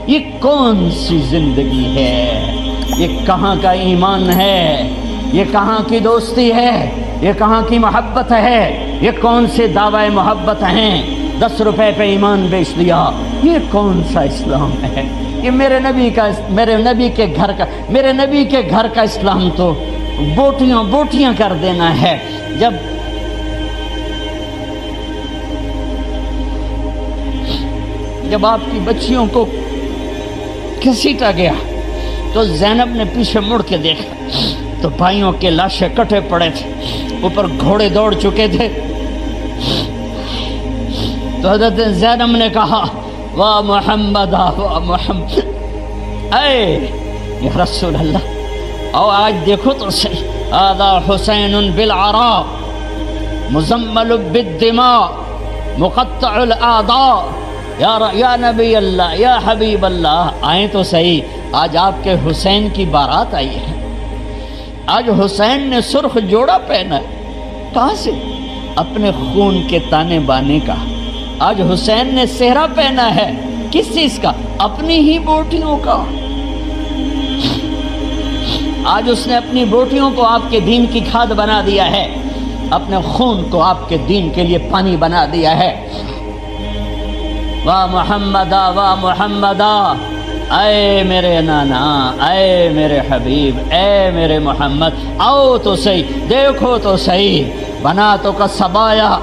یہ کون سی زندگی ہے؟ یہ کہاں کا ایمان ہے؟ یہ کہاں کی دوستی ہے؟ یہ کہاں کی محبت ہے؟ یہ کون سے دعوی محبت ہیں؟ 10 روپے پہ ایمان بیچ دیا، یہ کون سا اسلام ہے؟ یہ میرے نبی کے گھر کا اسلام تو بوٹیاں کر دینا ہے۔ جب آپ کی بچیوں کو گھسیٹا گیا تو زینب نے پیچھے مڑ کے دیکھا تو بھائیوں کے لاشیں کٹے پڑے تھے، اوپر گھوڑے دوڑ چکے تھے۔ تو حضرت زینب نے کہا واہ محمد واہ محمد، اے یا رسول اللہ، اور آج دیکھو تو صحیح، آذا حسین بالعراء مزمل بالدماء مقطع الاعضاء، یا نبی اللہ یا حبیب اللہ، آئیں تو صحیح، آج آپ کے حسین کی بارات آئی ہے۔ آج حسین نے سرخ جوڑا پہنا ہے، کہاں سے؟ اپنے خون کے تانے بانے کا۔ آج حسین نے صحرا پہنا ہے، کس چیز کا؟ اپنی ہی بوٹیوں کا۔ آج اس نے اپنی بوٹیوں کو آپ کے دین کی کھاد بنا دیا ہے، اپنے خون کو آپ کے دین کے لیے پانی بنا دیا ہے۔ واہ محمدا واہ محمدا، اے میرے نانا، اے میرے حبیب، اے میرے محمد، آؤ تو صحیح، دیکھو تو صحیح، بناتوں کا سبایا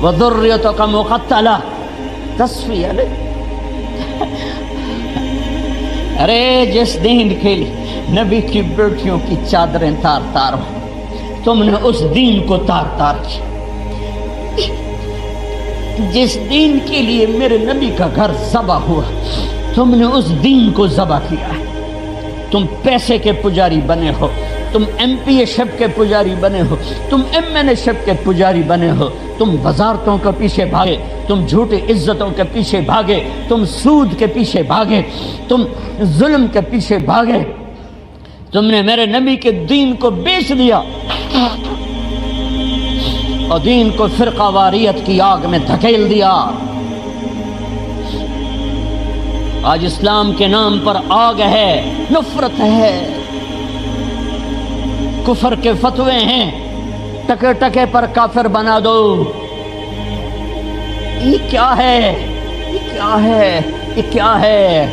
وذریتوں کا مقتلہ تصفیہ لے۔ ارے جس دین کے لیے نبی کی بیٹیوں کی چادریں تار تار ہو، تم نے اس دین کو تار تار کیا۔ جس دین کے لیے میرے نبی کا گھر ذبح ہوا، تم نے اس دین کو ذبح کیا ہے۔ تم پیسے کے پجاری بنے ہو، تم ایم پی اے شپ کے پجاری بنے ہو، تم ایم این اے شپ کے پجاری بنے ہو، تم وزارتوں کے پیچھے بھاگے، تم جھوٹی عزتوں کے پیچھے بھاگے، تم سود کے پیچھے بھاگے، تم ظلم کے پیچھے بھاگے، تم نے میرے نبی کے دین کو بیچ دیا اور دین کو فرقہ واریت کی آگ میں دھکیل دیا۔ آج اسلام کے نام پر آگ ہے، نفرت ہے، کفر کے فتوے ہیں، ٹکے ٹکے پر کافر بنا دو۔ یہ کیا ہے؟ یہ کیا ہے؟ یہ کیا ہے؟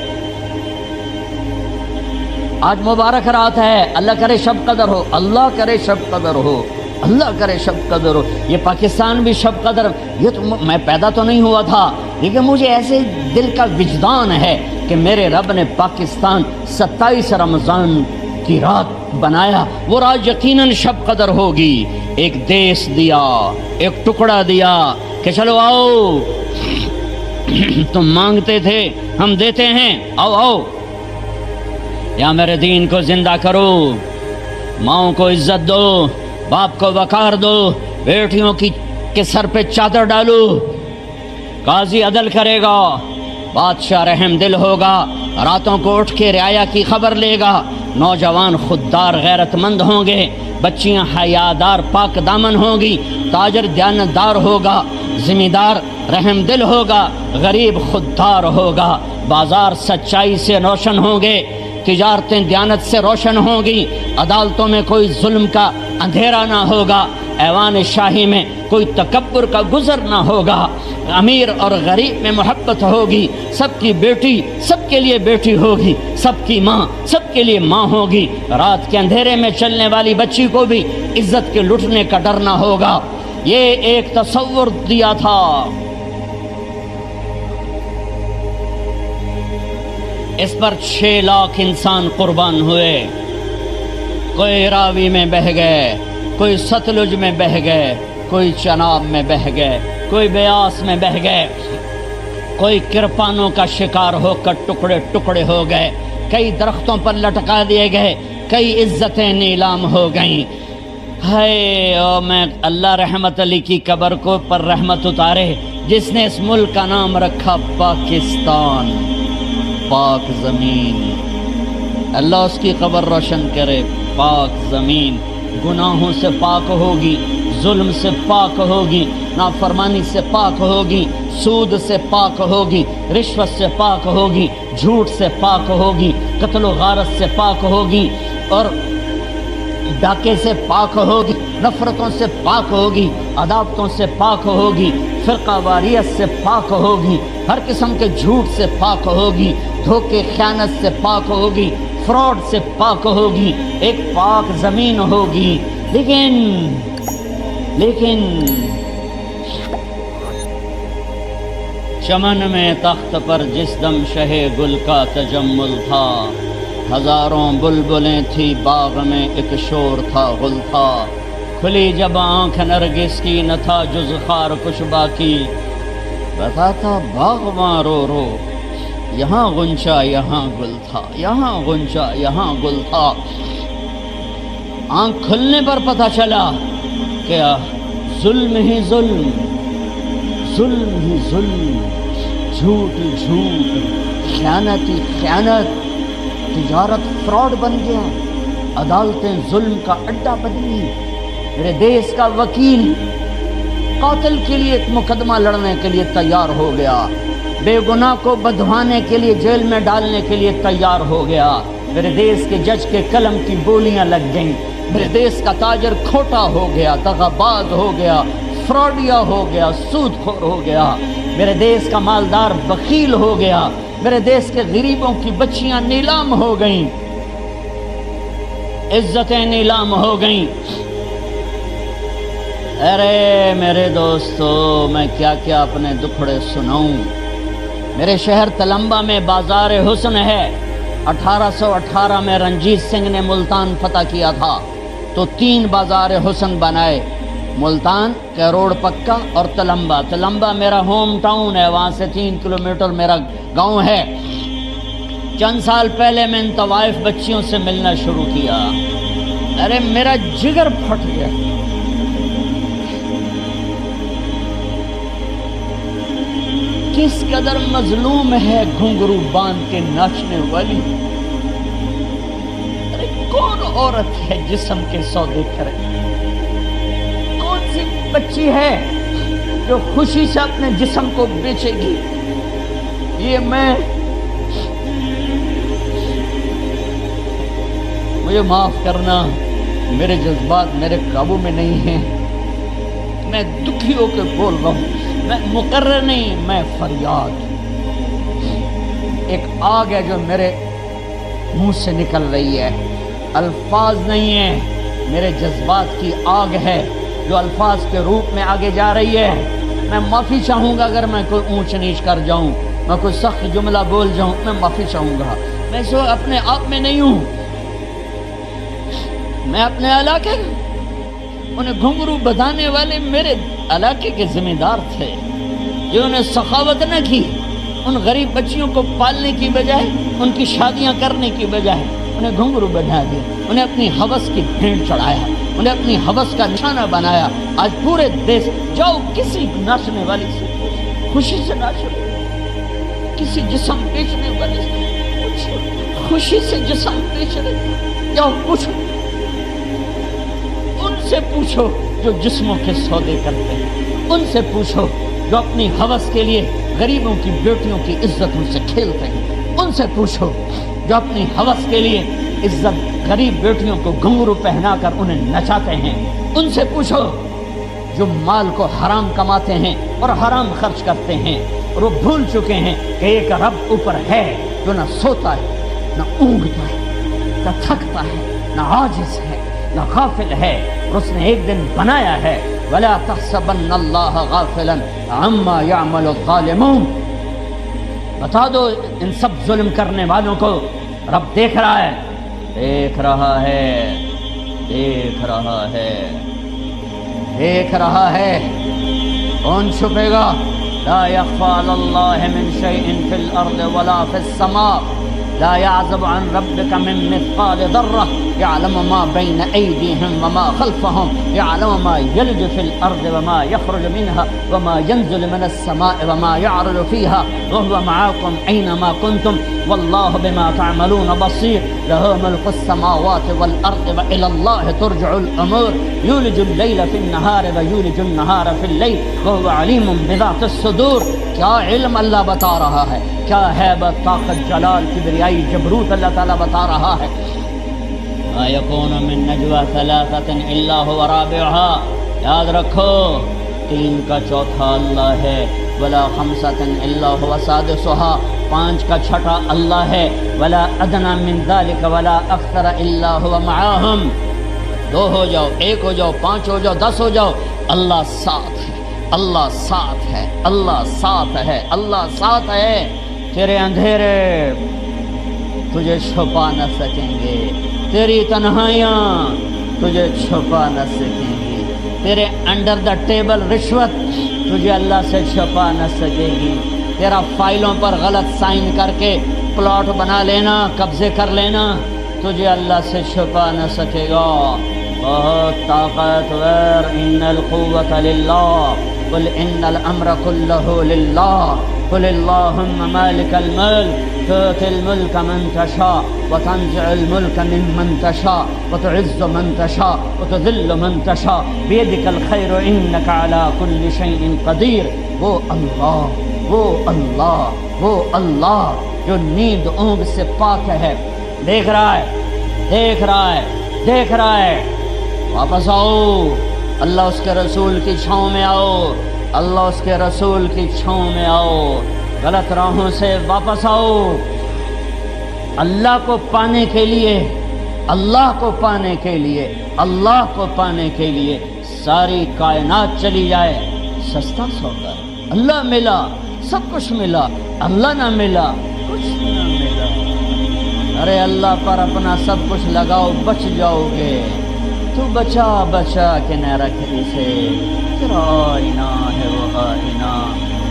آج مبارک رات ہے، اللہ کرے شب قدر ہو، اللہ کرے شب قدر ہو، اللہ کرے شب قدر ہو۔ یہ پاکستان بھی شب قدر، یہ تو میں پیدا تو نہیں ہوا تھا، لیکن مجھے ایسے دل کا وجدان ہے کہ میرے رب نے پاکستان 27 رمضان کی رات بنایا، وہ رات یقیناً شب قدر ہوگی۔ ایک دیس دیا، ایک ٹکڑا دیا کہ چلو آؤ، تم مانگتے تھے ہم دیتے ہیں، آؤ آؤ، یا میرے دین کو زندہ کرو، ماؤں کو عزت دو، باپ کو وقار دو، بیٹیوں کے سر پہ چادر ڈالو، قاضی عدل کرے گا، بادشاہ رحم دل ہوگا، راتوں کو اٹھ کے رعایا کی خبر لے گا، نوجوان خوددار غیرت مند ہوں گے، بچیاں حیادار پاک دامن ہوں گی، تاجر دیانتدار ہوگا، ذمہ دار رحم دل ہوگا، غریب خوددار ہوگا، بازار سچائی سے روشن ہوں گے، تجارتیں دیانت سے روشن ہوں گی، عدالتوں میں کوئی ظلم کا اندھیرا نہ ہوگا، ایوان شاہی میں کوئی تکبر کا گزر نہ ہوگا، امیر اور غریب میں محبت ہوگی، سب کی بیٹی سب کے لیے بیٹی ہوگی، سب کی ماں سب کے لیے ماں ہوگی، رات کے اندھیرے میں چلنے والی بچی کو بھی عزت کے لٹنے کا ڈر نہ ہوگا۔ یہ ایک تصور دیا تھا۔ اس پر 6 لاکھ انسان قربان ہوئے، کوئی راوی میں بہہ گئے، کوئی ستلج میں بہہ گئے، کوئی چناب میں بہہ گئے، کوئی بیاس میں بہہ گئے، کوئی کرپانوں کا شکار ہو کر ٹکڑے ٹکڑے ہو گئے، کئی درختوں پر لٹکا دیے گئے، کئی عزتیں نیلام ہو گئیں۔ ہائے، او میں اللہ رحمت علی کی قبر کو پر رحمت اتارے، جس نے اس ملک کا نام رکھا پاکستان، پاک زمین، اللہ اس کی قبر روشن کرے۔ پاک زمین گناہوں سے پاک ہوگی، ظلم سے پاک ہوگی، نافرمانی سے پاک ہوگی، سود سے پاک ہوگی، رشوت سے پاک ہوگی، جھوٹ سے پاک ہوگی، قتل و غارت سے پاک ہوگی، اور ڈاکے سے پاک ہوگی، نفرتوں سے پاک ہوگی، عداوتوں سے پاک ہوگی، فرقہ واریت سے پاک ہوگی، ہر قسم کے جھوٹ سے پاک ہوگی، دھوکے خیانت سے پاک ہوگی، فراڈ سے پاک ہوگی، ایک پاک زمین ہوگی۔ لیکن چمن میں تخت پر جس دم شہ گل کا تجمل تھا، ہزاروں بلبلیں تھی باغ میں ایک شور تھا غل تھا، کھلی جب آنکھ نرگس کی نہ تھا جز خار کچھ باقی، بتاتا باغباں رو رو یہاں غنچہ یہاں گل تھا، یہاں غنچہ یہاں گل تھا۔ آنکھ کھلنے پر پتہ چلا کہ ظلم ہی ظلم، ظلم ہی ظلم، جھوٹ ہی جھوٹ، خیانت ہی خیانت، تجارت فراڈ بن گیا، عدالتیں ظلم کا اڈا بن گئی۔ میرے دیس کا وکیل قاتل کے لیے ایک مقدمہ لڑنے کے لیے تیار ہو گیا، بے گناہ کو بدھوانے کے لیے جیل میں ڈالنے کے لیے تیار ہو گیا۔ میرے دیس کے جج کے قلم کی بولیاں لگ گئیں، میرے دیس کا تاجر کھوٹا ہو گیا، دغاباز ہو گیا، فراڈیا ہو گیا، سود خور ہو گیا، میرے دیس کا مالدار بخیل ہو گیا، میرے دیس کے غریبوں کی بچیاں نیلام ہو گئیں، عزتیں نیلام ہو گئیں۔ ارے میرے دوستو، میں کیا کیا اپنے دکھڑے سناؤں۔ میرے شہر تلمبا میں بازار حسن ہے۔ 1818 میں رنجیت سنگھ نے ملتان فتح کیا تھا تو 3 بازار حسن بنائے، ملتان، کیروڑ پکا اور تلمبا۔ تلمبا میرا ہوم ٹاؤن ہے، وہاں سے 3 کلومیٹر میرا گاؤں ہے۔ چند سال پہلے میں ان طوائف بچیوں سے ملنا شروع کیا، ارے میرا جگر پھٹ گیا۔ کس قدر مظلوم ہے گھنگرو باندھ کے ناچنے والی، ارے کون عورت ہے جسم کے سودے کرے، کون سی بچی ہے جو خوشی سے اپنے جسم کو بیچے گی۔ یہ مجھے معاف کرنا، میرے جذبات میرے قابو میں نہیں ہیں، میں دکھی ہو کے بول رہا ہوں، میں مقرر نہیں، میں فریاد۔ ایک آگ ہے جو میرے منہ سے نکل رہی ہے، الفاظ نہیں ہیں، میرے جذبات کی آگ ہے جو الفاظ کے روپ میں آگے جا رہی ہے۔ میں معافی چاہوں گا اگر میں کوئی اونچ نیچ کر جاؤں، میں کوئی سخت جملہ بول جاؤں، میں معافی چاہوں گا۔ میں سو اپنے آپ میں نہیں ہوں، میں اپنے علاقے انہیں گھنگرو بجانے والے میرے علاقے کے ذمہ دار تھے، جنہوں نے سخاوت نہ کی، ان غریب بچیوں کو پالنے کی بجائے، ان کی شادیاں کرنے کی بجائے انہیں گھنگرو بنا دیا، انہیں اپنی ہوس کی بھینٹ چڑھایا، انہیں اپنی ہوس کا نشانہ بنایا۔ آج پورے دیش جاؤ کسی ناچنے والی سے خوشی سے ناچو، کسی جسم بیچنے والے سے خوشی سے جسم بیچ رہے، جاؤ پوچھو، ان سے پوچھو جو جسموں کے سودے کرتے ہیں، ان سے پوچھو جو اپنی ہوس کے لیے غریبوں کی بیٹیوں کی عزتوں سے کھیلتے ہیں، ان سے پوچھو جو اپنی ہوس کے لیے عزت غریب بیٹیوں کو گھنگرو پہنا کر انہیں نچاتے ہیں، ان سے پوچھو جو مال کو حرام کماتے ہیں اور حرام خرچ کرتے ہیں، اور وہ بھول چکے ہیں کہ ایک رب اوپر ہے جو نہ سوتا ہے، نہ اونگتا ہے، نہ تھکتا ہے، نہ عاجز ہے، نہ غافل ہے، اور اس نے ایک دن بنایا ہے۔ وَلَا تَحْسَبَنَّ اللَّهَ غَافِلًا عَمَّا يَعْمَلُ الظَّالِمُونَ۔ بتا دو ان سب ظلم کرنے والوں کو رب دیکھ رہا ہے، دیکھ رہا ہے، دیکھ رہا ہے، دیکھ رہا ہے۔ کون چھپے گا؟ لا يخفى على الله من شيء في الأرض ولا في السماء، لا يعزب عن ربك من مثقال ذرة، يعلم ما بين أيديهم وما خلفهم، يعلم ما يلج في الأرض وما يخرج منها وما ينزل من السماء وما يعرج فيها، وهو معكم أينما كنتم واللہ بما تعملون بصیر لہ ملک السماوات والارض والى اللہ ترجع الامور یولج اللیل فی النہار ویولج النہار فی اللیل وهو علیم بذات الصدور. کیا علم اللہ بتا رہا ہے، کیا ہیبت، طاقت، جلال، کبریائی، جبروت اللہ تعالیٰ بتا رہا ہے. ما یکون من نجوى ثلاثة الا هو رابعها، یاد رکھو تین کا چوتھا اللہ ہے. ولا خمسة الا هو سادسها، پانچ کا چھٹا اللہ ہے. ولا ادنى من ذلك ولا اکثر الا هو معهم، دو ہو جاؤ، ایک ہو جاؤ، پانچ ہو جاؤ، 10 ہو جاؤ، اللہ ساتھ ہے، اللہ ساتھ ہے، اللہ ساتھ ہے، اللہ ساتھ ہے. تیرے اندھیرے تجھے چھپا نہ سکیں گے، تیری تنہائیاں تجھے چھپا نہ سکیں گی، تیرے انڈر دا ٹیبل رشوت تجھے اللہ سے چھپا نہ سکے گی. تیرا فائلوں پر غلط سائن کر کے پلاٹ بنا لینا، قبضے کر لینا، تجھے اللہ سے چھپا نہ سکے گا. بہت طاقتور. ان القوت للہ قل ان الامر كله للہ قل اللهم مالك الملك تؤتي الملك من تشاء وتنزع الملك ممن تشاء وتعز من تشاء وتذل من تشاء بيدك الخير انك على كل شيء قدير. وہ اللہ، وہ اللہ، وہ اللہ جو نیند اونگ سے پاک ہے، دیکھ رہا ہے، دیکھ رہا ہے، دیکھ رہا ہے. واپس آؤ، اللہ اس کے رسول کی چھاؤں میں آؤ، اللہ اس کے رسول کی چھاؤں میں آؤ. غلط راہوں سے واپس آؤ. اللہ کو پانے کے لیے، اللہ کو پانے کے لیے، اللہ کو پانے کے لیے ساری کائنات چلی جائے، سستا سودا ہے. اللہ ملا، سب کچھ ملا، اللہ نہ ملا، کچھ نہ ملا. ارے اللہ پر اپنا سب کچھ لگاؤ، بچ جاؤ گے. تو بچا بچا کے نہ رکھ اسے، تیرا آئینہ ہے وہ آئینہ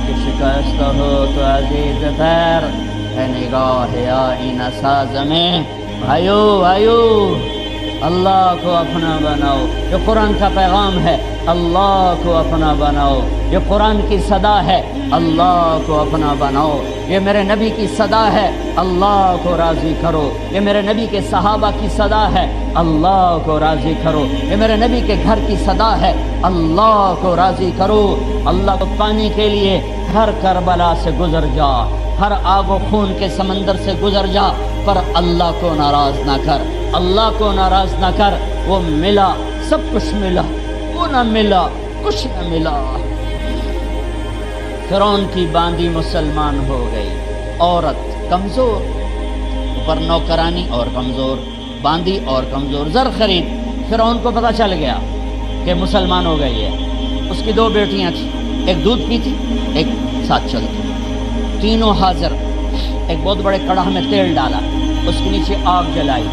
کہ شکست ہو تو عزیز پیر ہے نگاہ آئینہ ساز میں. بھائیو بھائیو، اللہ کو اپنا بناؤ. جو قرآن کا پیغام ہے اللہ کو اپنا بناؤ. یہ قرآن کی صدا ہے اللہ کو اپنا بناؤ. یہ میرے نبی کی صدا ہے اللہ کو راضی کرو. یہ میرے نبی کے صحابہ کی صدا ہے اللہ کو راضی کرو. یہ میرے نبی کے گھر کی صدا ہے اللہ کو راضی کرو. اللہ کو پانے کے لیے ہر کربلا سے گزر جا، ہر آگ و خون کے سمندر سے گزر جا، پر اللہ کو ناراض نہ کر، اللہ کو ناراض نہ کر. وہ ملا، سب کچھ ملا، وہ نہ ملا، کچھ نہ ملا. فرعون کی باندی مسلمان ہو گئی، عورت کمزور، اوپر نوکرانی اور کمزور، باندی اور کمزور. زر خرید. فرعون کو پتہ چل گیا کہ مسلمان ہو گئی ہے. اس کی 2 بیٹیاں تھیں، ایک دودھ پیتی، ایک ساتھ چلتی. تینوں حاضر. ایک بہت بڑے کڑاہ میں تیل ڈالا، اس کے نیچے آگ جلائی،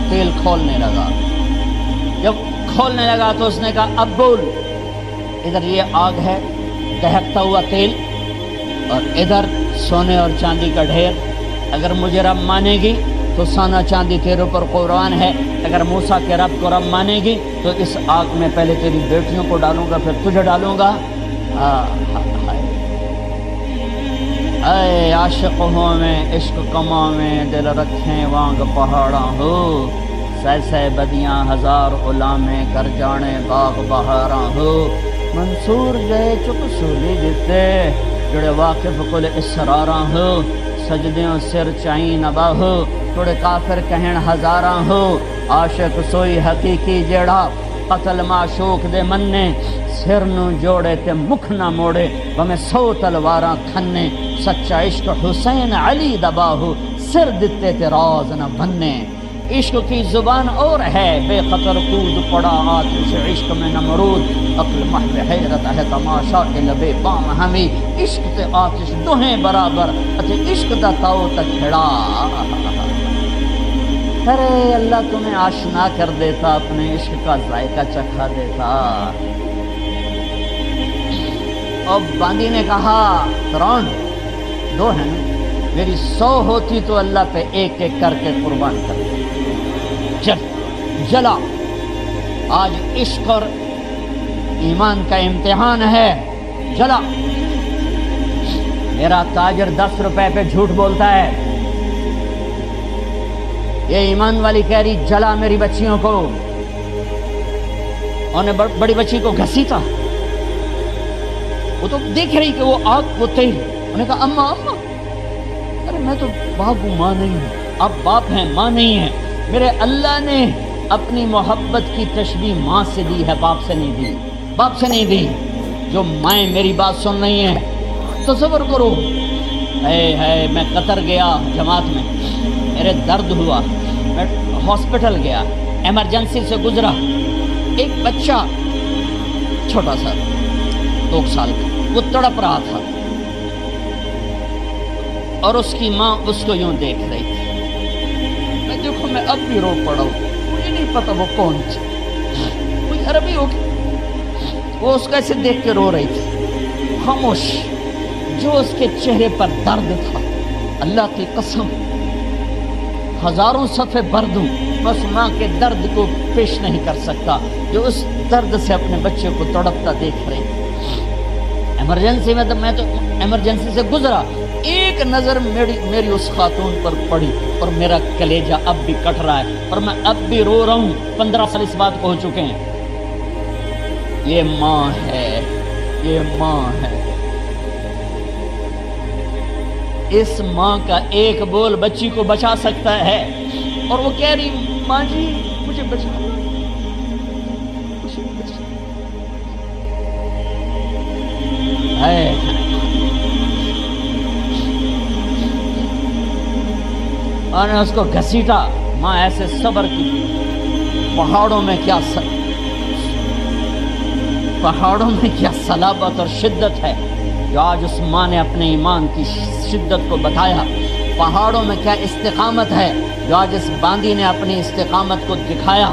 تیل کھولنے لگا. جب کھولنے لگا تو اس نے کہا اب بول. ادھر یہ آگ ہے، دہکتا ہوا تیل، اور ادھر سونے اور چاندی کا ڈھیر. اگر مجھے رب مانے گی تو سونا چاندی تیرے اوپر قربان ہے. اگر موسیٰ کے رب کو رب مانے گی تو اس آگ میں پہلے تیری بیٹیوں کو ڈالوں گا، پھر تجھے ڈالوں گا. اے عاشق ہو میں عشق کما میں دل رکھیں وانگ پہاڑاں ہو. سہ سہ بدیاں ہزار غلامیں کر جانے باغ بہاراں ہو. منصور گئے چپ سولی دیتے جڑے واقف کل اسراراں ہو. سجدیوں سر چائیں نبا ہو تھوڑے کافر کہن ہزاراں ہو. عاشق سوئی حقیقی جیڑا قتل معشوق دے مننے. سر نو جوڑے تے مکھ نہ موڑے بمیں 100 تلواراں کھنے. سچا عشق حسین علی دبا ہو سر دتے تے راز نہ بننے. عشق کی زبان اور ہے بے خطر کود پڑا آتش عشق میں نمرود. عقل محو حیرت ہے تماشا کے لبے بام ہمیں. عشق تے آتش دوہیں برابر اتے عشق دا تاؤ تک کھڑا. ارے اللہ تمہیں آشنا کر دیتا، اپنے عشق کا ذائقہ چکھا دیتا. اور باندی نے کہا فرعون 2 ہیں نا، میری 100 ہوتی تو اللہ پہ ایک ایک کر کے قربان کر دے. جلا. آج عشق اور ایمان کا امتحان ہے. جلا. میرا تاجر 10 روپے پہ جھوٹ بولتا ہے. یہ ایمان والی کہہ رہی جلا میری بچیوں کو. اور نے بڑی بچی کو گھسیٹا. وہ تو دیکھ رہی کہ وہ آگ وہ تیل. انہوں نے کہا اماں اماں، ارے میں تو باپ ہوں، ماں نہیں ہوں. آپ باپ ہیں، ماں نہیں ہیں. میرے اللہ نے اپنی محبت کی تشبیہ ماں سے دی ہے، باپ سے نہیں دی، باپ سے نہیں دی. جو مائیں میری بات سن رہی ہیں، تصور کرو. ہے میں قطر گیا جماعت میں، میرے درد ہوا، میں ہاسپٹل گیا، ایمرجنسی سے گزرا. ایک بچہ چھوٹا سا 2 سال کا، وہ تڑپ رہا تھا اور اس کی ماں اس کو یوں دیکھ رہی تھی. میں دیکھو میں اب بھی رو پڑا ہوں. مجھے نہیں پتا وہ کون تھی، کوئی عربی ہوگی. وہ اس کو ایسے دیکھ کے رو رہی تھی، خاموش. جو اس کے چہرے پر درد تھا، اللہ کی قسم ہزاروں صفحے بھر دوں میں اس ماں کے درد کو پیش نہیں کر سکتا جو اس درد سے اپنے بچے کو تڑپتا دیکھ رہی. ایمرجنسی میں تو ایمرجنسی سے گزرا. ایک نظر میری اس خاتون پر پڑی اور میرا کلیجہ اب بھی کٹ رہا ہے اور میں اب بھی رو رہا ہوں. 15 سال اس بات کو ہو چکے ہیں. یہ ماں ہے، یہ ماں ہے. اس ماں کا ایک بول بچی کو بچا سکتا ہے. اور وہ کہہ رہی ماں جی مجھے بچا. اور نے اس کو گھسیٹا. ماں ایسے صبر کی. پہاڑوں میں کیا صلابت اور شدت ہے جو آج اس ماں نے اپنے ایمان کی شدت کو بتایا. پہاڑوں میں کیا استقامت ہے جو آج اس باندی نے اپنی استقامت کو دکھایا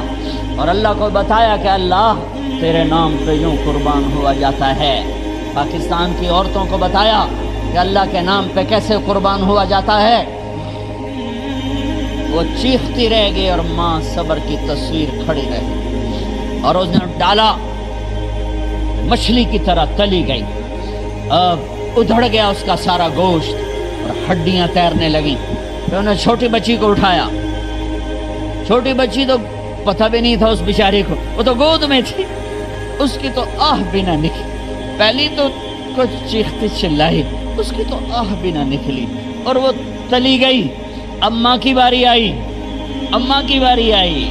اور اللہ کو بتایا کہ اللہ تیرے نام پہ یوں قربان ہوا جاتا ہے. پاکستان کی عورتوں کو بتایا کہ اللہ کے نام پہ کیسے قربان ہوا جاتا ہے. وہ چیختی رہ گئی اور ماں صبر کی تصویر کھڑی رہی اور اس نے ڈالا. مچھلی کی طرح تلی گئی. ادھڑ گیا اس کا سارا گوشت اور ہڈیاں تیرنے لگیں. پھر انہوں نے چھوٹی بچی کو اٹھایا. چھوٹی بچی تو پتہ بھی نہیں تھا اس بیچاری کو، وہ تو گود میں تھی. اس کی تو آہ بھی نہ نکلی. پہلی تو کچھ چیختی چلائی، اس کی تو آہ بھی نہ نکلی اور وہ تلی گئی. اب ماں کی باری آئی، اماں کی باری آئی.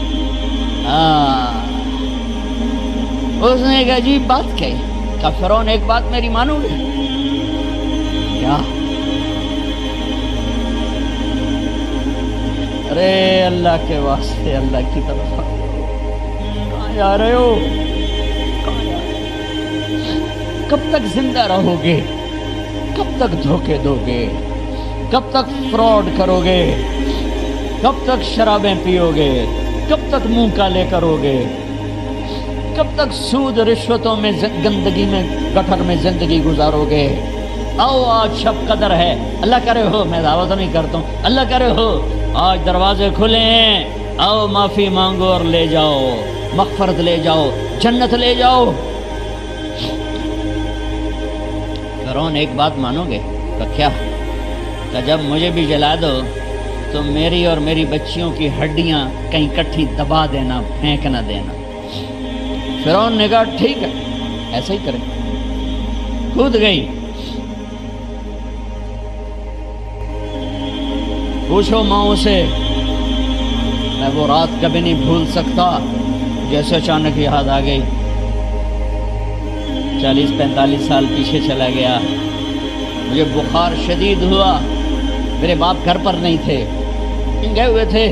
اس نے ایک عجیب بات کہی. کہا فرعون ایک بات میری مانو گے؟ کیا؟ ارے اللہ کے واسطے اللہ کی طرف کہاں جا رہے ہو؟ کب تک زندہ رہو گے؟ کب تک دھوکے دو گے؟ کب تک فراڈ کرو گے؟ کب تک شرابیں پیو گے؟ کب تک منہ کالے کرو گے؟ کب تک سود رشوتوں میں گندگی میں گٹر میں زندگی گزارو گے؟ آؤ آج شب قدر ہے. اللہ کرے ہو، میں دعوت نہیں کرتا ہوں، اللہ کرے ہو آج دروازے کھلے ہیں. آؤ معافی مانگو اور لے جاؤ، مغفرت لے جاؤ، جنت لے جاؤ. فرعون ایک بات مانو گے؟ تو کیا؟ کہ جب مجھے بھی جلا دو تو میری اور میری بچیوں کی ہڈیاں کہیں کٹھی دبا دینا، پھینک نہ دینا. فرعون نے کہا ٹھیک ہے ایسا ہی کریں. کود گئی. پوچھو ماؤں سے. میں وہ رات کبھی نہیں بھول سکتا جیسے اچانک یاد آ گئی. 40-45 سال پیچھے چلا گیا. مجھے بخار شدید ہوا. میرے باپ گھر پر نہیں تھے، گئے ہوئے تھے.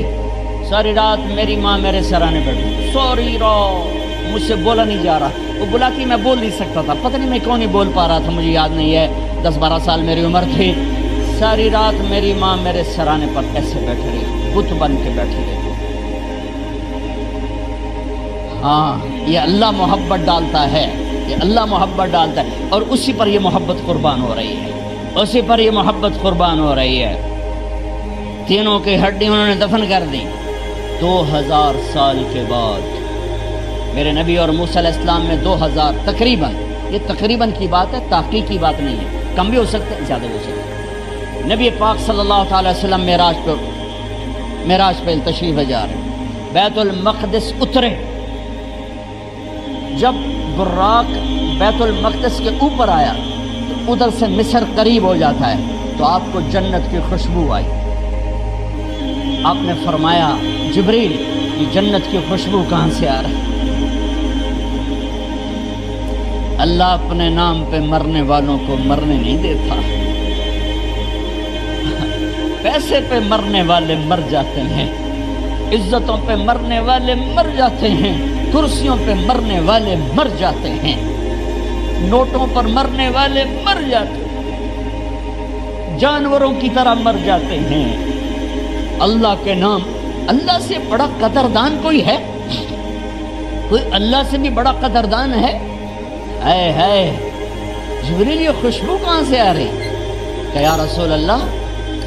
ساری رات میری ماں میرے سرانے بیٹھی. سوری رات مجھ سے بولا نہیں جا رہا. وہ بلاتی میں بول نہیں سکتا تھا. پتہ نہیں میں کیوں نہیں بول پا رہا تھا، مجھے یاد نہیں ہے. 10-12 سال میری عمر تھی. ساری رات میری ماں میرے سرانے پر ایسے بیٹھ رہی، بت بن کے بیٹھی رہی. ہاں یہ اللہ محبت ڈالتا ہے، یہ اللہ محبت ڈالتا ہے اور اسی پر یہ محبت قربان ہو رہی ہے، اسی پر یہ محبت قربان ہو رہی ہے. تینوں کی ہڈی انہوں نے دفن کر دی. 2000 سال کے بعد میرے نبی اور موسیٰ علیہ السلام میں 2000 تقریباً، یہ تقریباً کی بات ہے، تحقیق کی بات نہیں ہے. کم بھی ہو سکتے ہیں، زیادہ بھی ہو سکتے ہیں۔ نبی پاک صلی اللہ تعالی وسلم معراج پہ تشریف جا رہے ہیں، بیت المقدس اترے، جب براق بیت المقدس کے اوپر آیا تو ادھر سے مصر قریب ہو جاتا ہے، تو آپ کو جنت کی خوشبو آئی۔ آپ نے فرمایا جبریل یہ جنت کی خوشبو کہاں سے آ رہی؟ اللہ اپنے نام پہ مرنے والوں کو مرنے نہیں دیتا، پیسے پہ مرنے والے مر جاتے ہیں، عزتوں پہ مرنے والے مر جاتے ہیں، کرسیوں پہ مرنے والے مر جاتے ہیں، نوٹوں پر مرنے والے مر جاتے ہیں، جانوروں کی طرح مر جاتے ہیں۔ اللہ کے نام، اللہ سے بڑا قدردان کوئی ہے؟ کوئی اللہ سے بھی بڑا قدردان ہے؟ ہے جبریل یہ خوشبو کہاں سے آ رہی؟ کہ یا رسول اللہ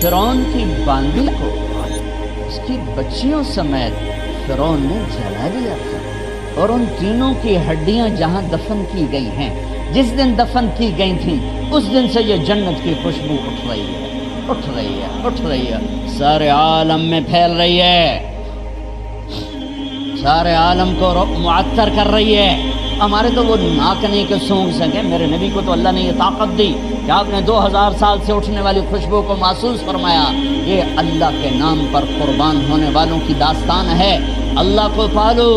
فرعون کی باندی کو اس کی بچیوں سمیت فرعون نے جلا دیا تھا، اور ان تینوں کی ہڈیاں جہاں دفن کی گئی ہیں، جس دن دفن کی گئی تھیں اس دن سے یہ جنت کی خوشبو اٹھ رہی ہے، اٹھ رہی ہے، اٹھ رہی ہے، سارے عالم میں پھیل رہی ہے، سارے عالم کو معطر کر رہی ہے۔ ہمارے تو وہ ناک نہیں کہ سونگ سکے، میرے نبی کو تو اللہ نے یہ طاقت دی کہ آپ نے 2000 سال سے اٹھنے والی خوشبو کو محسوس فرمایا۔ یہ اللہ کے نام پر قربان ہونے والوں کی داستان ہے۔ اللہ کو پالو،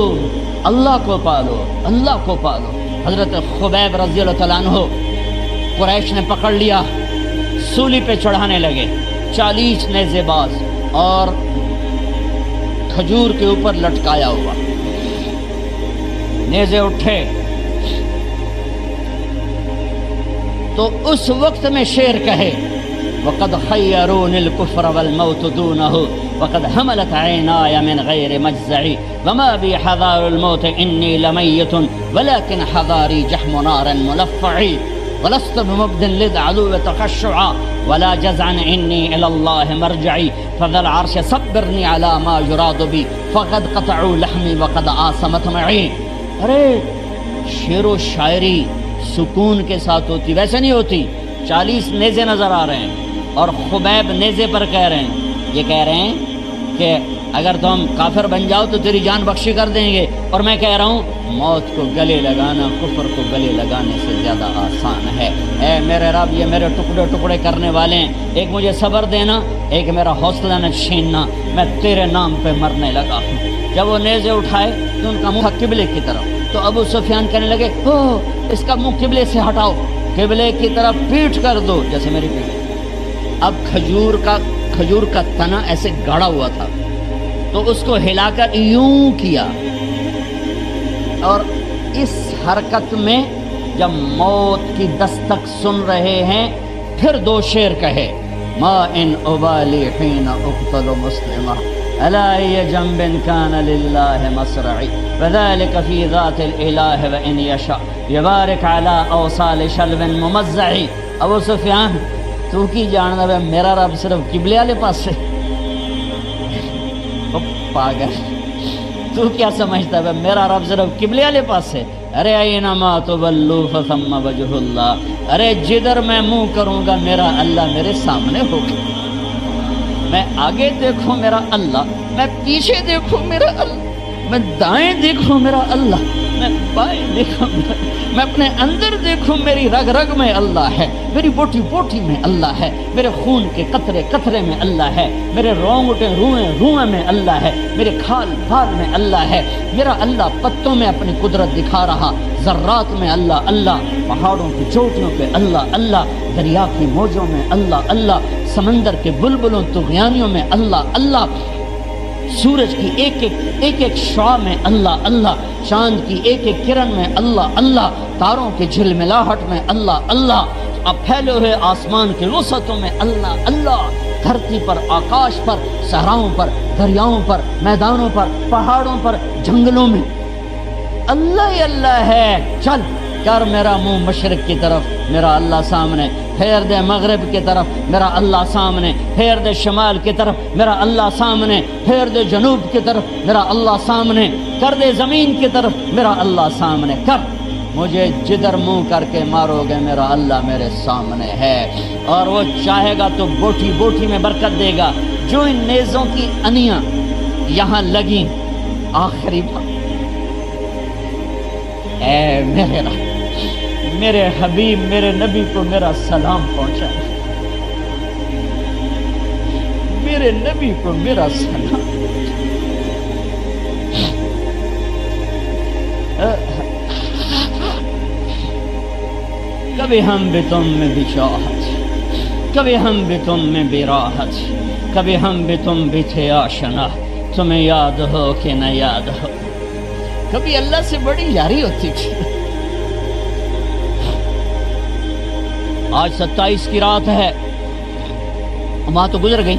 اللہ کو پالو، اللہ کو پالو۔ حضرت خبیب رضی اللہ تعالیٰ عنہ قریش نے پکڑ لیا، سولی پہ چڑھانے لگے، 40 نیزے باز اور کھجور کے اوپر لٹکایا ہوا، نیزے اٹھے تو اس وقت میں شعر کہے وَقَدْ خَيَّرُونِ الْكُفْرَ وَالْمَوْتُ دُونَهُ وَقَدْ حَمَلَتْ عَيْنَايَ مِنْ غَيْرِ مَجْزَعِ وَمَا بِي حَذَارُ الْمَوْتِ إِنِّي لَمَيِّتٌ وَلَكِنْ حَذَارِي جَحْمُ نَارٍ مُلَفَّعِ وَلَسْتُ بِمُبْدٍ لِلْعَدُوِّ تَخَشُّعًا وَلَا جَزْعًا إِنِّي إِلَى اللَّهِ مَرْجِعِي فَذَا الْعَرْشِ صَبِّرْنِي عَلَى مَا يُرَادُ بِي فَقَدْ قَطَعُوا لَحْمِي وَقَدْ آسَمَتْ مَعِي۔ ارے شعر و شاعری سکون کے ساتھ ہوتی، ویسے نہیں ہوتی۔ 40 نیزے نظر آ رہے ہیں اور خبیب نیزے پر کہہ رہے ہیں، یہ کہہ رہے ہیں کہ اگر تم کافر بن جاؤ تو تیری جان بخشی کر دیں گے، اور میں کہہ رہا ہوں موت کو گلے لگانا کفر کو گلے لگانے سے زیادہ آسان ہے۔ اے میرے رب یہ میرے ٹکڑے ٹکڑے کرنے والے ہیں، ایک مجھے صبر دینا، ایک میرا حوصلہ نہ چھیننا، میں تیرے نام پہ مرنے لگا ہوں۔ جب وہ نیزے اٹھائے تو ان کا منہ قبلے کی طرف، تو ابو سفیان کہنے لگے اس کا منہ قبلے سے ہٹاؤ، قبلے کی طرف پیٹ کر دو، جیسے میری پیٹ۔ اب کھجور کا تنا ایسے گاڑا ہوا تھا تو اس کو ہلا کر یوں کیا، اور اس حرکت میں جب موت کی دستک سن رہے ہیں پھر 2 شعر کہے ما ان ابالی حین اقتل مسلمہ الا ای جنب کان للہ مصرعی وذلك فی ذات الالہ وان یشاء یبارک علی اوصال شلو ممزعی۔ ابو سفیان تو کی جاننا ہے میرا رب صرف قبلے والے پاس سے؟ پاگل، تو کیا سمجھتا ہے میرا رب صرف قبلے والے پاس سے؟ ارے اینما تولوا فثم وجہ اللہ، ارے جدھر میں منہ کروں گا میرا اللہ میرے سامنے ہوگا۔ میں آگے دیکھوں میرا اللہ، میں پیچھے دیکھوں میرا اللہ، میں دائیں دیکھوں میرا اللہ، میں بائیں دیکھوں میرا، میں اپنے اندر دیکھوں میری رگ رگ میں اللہ ہے، میری بوٹی بوٹی میں اللہ ہے، میرے خون کے قطرے قطرے میں اللہ ہے، میرے رونگٹے روئیں روئیں میں اللہ ہے، میرے کھال بھال میں اللہ ہے۔ میرا اللہ پتوں میں اپنی قدرت دکھا رہا، ذرات میں اللہ اللہ، پہاڑوں کی چوٹیوں پہ اللہ اللہ، دریا کی موجوں میں اللہ اللہ، سمندر کے بلبلوں طغیانیوں میں اللہ اللہ، سورج کی ایک ایک شعاع میں اللہ اللہ، چاند کی ایک ایک کرن میں اللہ اللہ، تاروں کی جھلملاہٹ میں اللہ اللہ، اب پھیلے ہوئے آسمان کے وسعتوں میں اللہ اللہ، دھرتی پر، آکاش پر، صحراؤں پر، دریاؤں پر، میدانوں پر، پہاڑوں پر، جنگلوں میں اللہ ہی اللہ ہے۔ چل کر میرا منہ مشرق کی طرف، میرا اللہ سامنے، پھیر دے مغرب کی طرف، میرا اللہ سامنے، پھیر دے شمال کی طرف، میرا اللہ سامنے، پھیر دے جنوب کی طرف، میرا اللہ سامنے، کر دے زمین کی طرف، میرا اللہ سامنے کر۔ مجھے جدھر منہ کر کے مارو گے میرا اللہ میرے سامنے ہے، اور وہ چاہے گا تو بوٹی بوٹی میں برکت دے گا۔ جو ان نیزوں کی انیاں یہاں لگیں، آخری بات، اے میرے رب، میرے حبیب میرے نبی کو میرا سلام پہنچا، میرے نبی کو میرا سلام۔ کبھی ہم بھی تم میں بھی چاہت، کبھی ہم بھی تم میں بھی راحت، کبھی ہم بھی تم بھی تھے آشنا، تمہیں یاد ہو کہ نہ یاد ہو۔ کبھی اللہ سے بڑی یاری ہوتی تھی۔ آج 27 کی رات ہے، وہاں تو گزر گئی،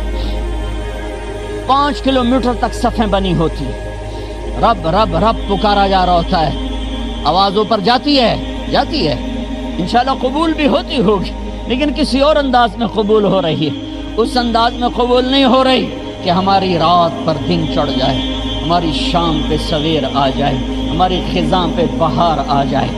5 کلومیٹر تک صفیں بنی ہوتی، رب رب رب پکارا جا رہا ہوتا ہے، آواز اوپر جاتی ہے جاتی ہے، انشاءاللہ قبول بھی ہوتی ہوگی، لیکن کسی اور انداز میں قبول ہو رہی ہے۔ اس انداز میں قبول نہیں ہو رہی کہ ہماری رات پر دن چڑھ جائے، ہماری شام پہ سویر آ جائے، ہماری خزاں پہ بہار آ جائے،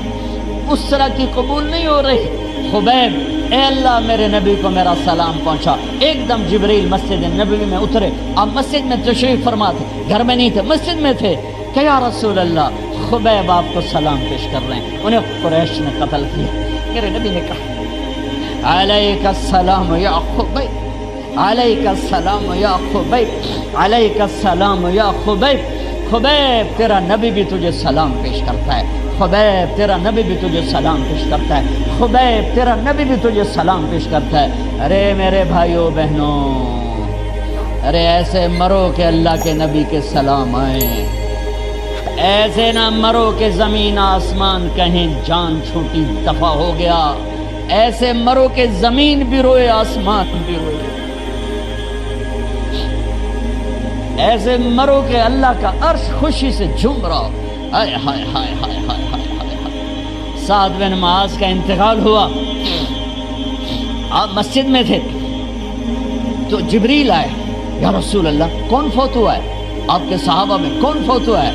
اس طرح کی قبول نہیں ہو رہی۔ خبیب، اے اللہ میرے نبی کو میرا سلام پہنچا۔ ایک دم جبریل مسجد نبوی میں اترے، آپ مسجد میں تشریف فرما تھے، گھر میں نہیں تھے، مسجد میں تھے، کہ یا رسول اللہ خبیب آپ کو سلام پیش کر رہے ہیں، انہیں قریش نے قتل کیا۔ میرے نبی نے کہا علیک السلام یا خبیب، علیک السلام یا خبیب، علیک السلام یا خبیب۔ خبیب تیرا نبی بھی تجھے سلام پیش کرتا ہے، خبیب تیرا نبی بھی تجھے سلام پیش کرتا ہے، خبیب تیرا نبی بھی تجھے سلام پیش کرتا ہے۔ ارے میرے بھائیوں بہنوں، ارے ایسے مرو کہ اللہ کے نبی کے سلام آئیں، ایسے نہ مرو کہ زمین آسمان کہیں جان چھوٹی دفع ہو گیا، ایسے مرو کہ زمین بھی روئے آسمان بھی روئے، ایسے مرو کہ اللہ کا عرش خوشی سے جھوم رہا۔ ہائے ہائے ہائے ہائے ہائے ہائے ہائے۔ سعد بن معاذ کا انتقال ہوا، آپ مسجد میں تھے تو جبریل آئے، یا رسول اللہ کون فوت ہوا ہے؟ آپ کے صحابہ میں کون فوت ہوا ہے؟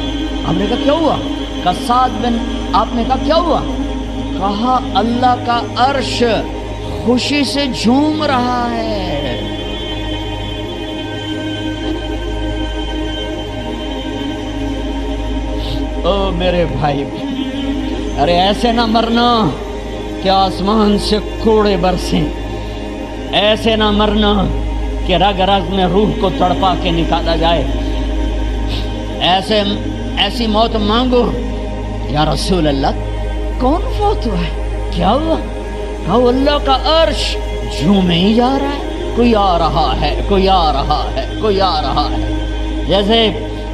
آپ نے کہا کیا ہوا؟ کہا سعد بن، آپ نے کہا کیا ہوا؟ کہا اللہ کا عرش خوشی سے جھوم رہا ہے۔ او میرے بھائی، ارے ایسے نہ مرنا کہ آسمان سے کوڑے برسیں، ایسے نہ مرنا کہ رگ رگ میں روح کو تڑپا کے نکالا جائے، ایسی موت مانگو۔ یا رسول اللہ کون فوت ہوا ہے؟ کیا ہوا؟ کہا اللہ کا عرش جھومے ہی جا رہا ہے، کوئی آ رہا ہے، کوئی آ رہا ہے، کوئی آ رہا ہے۔ جیسے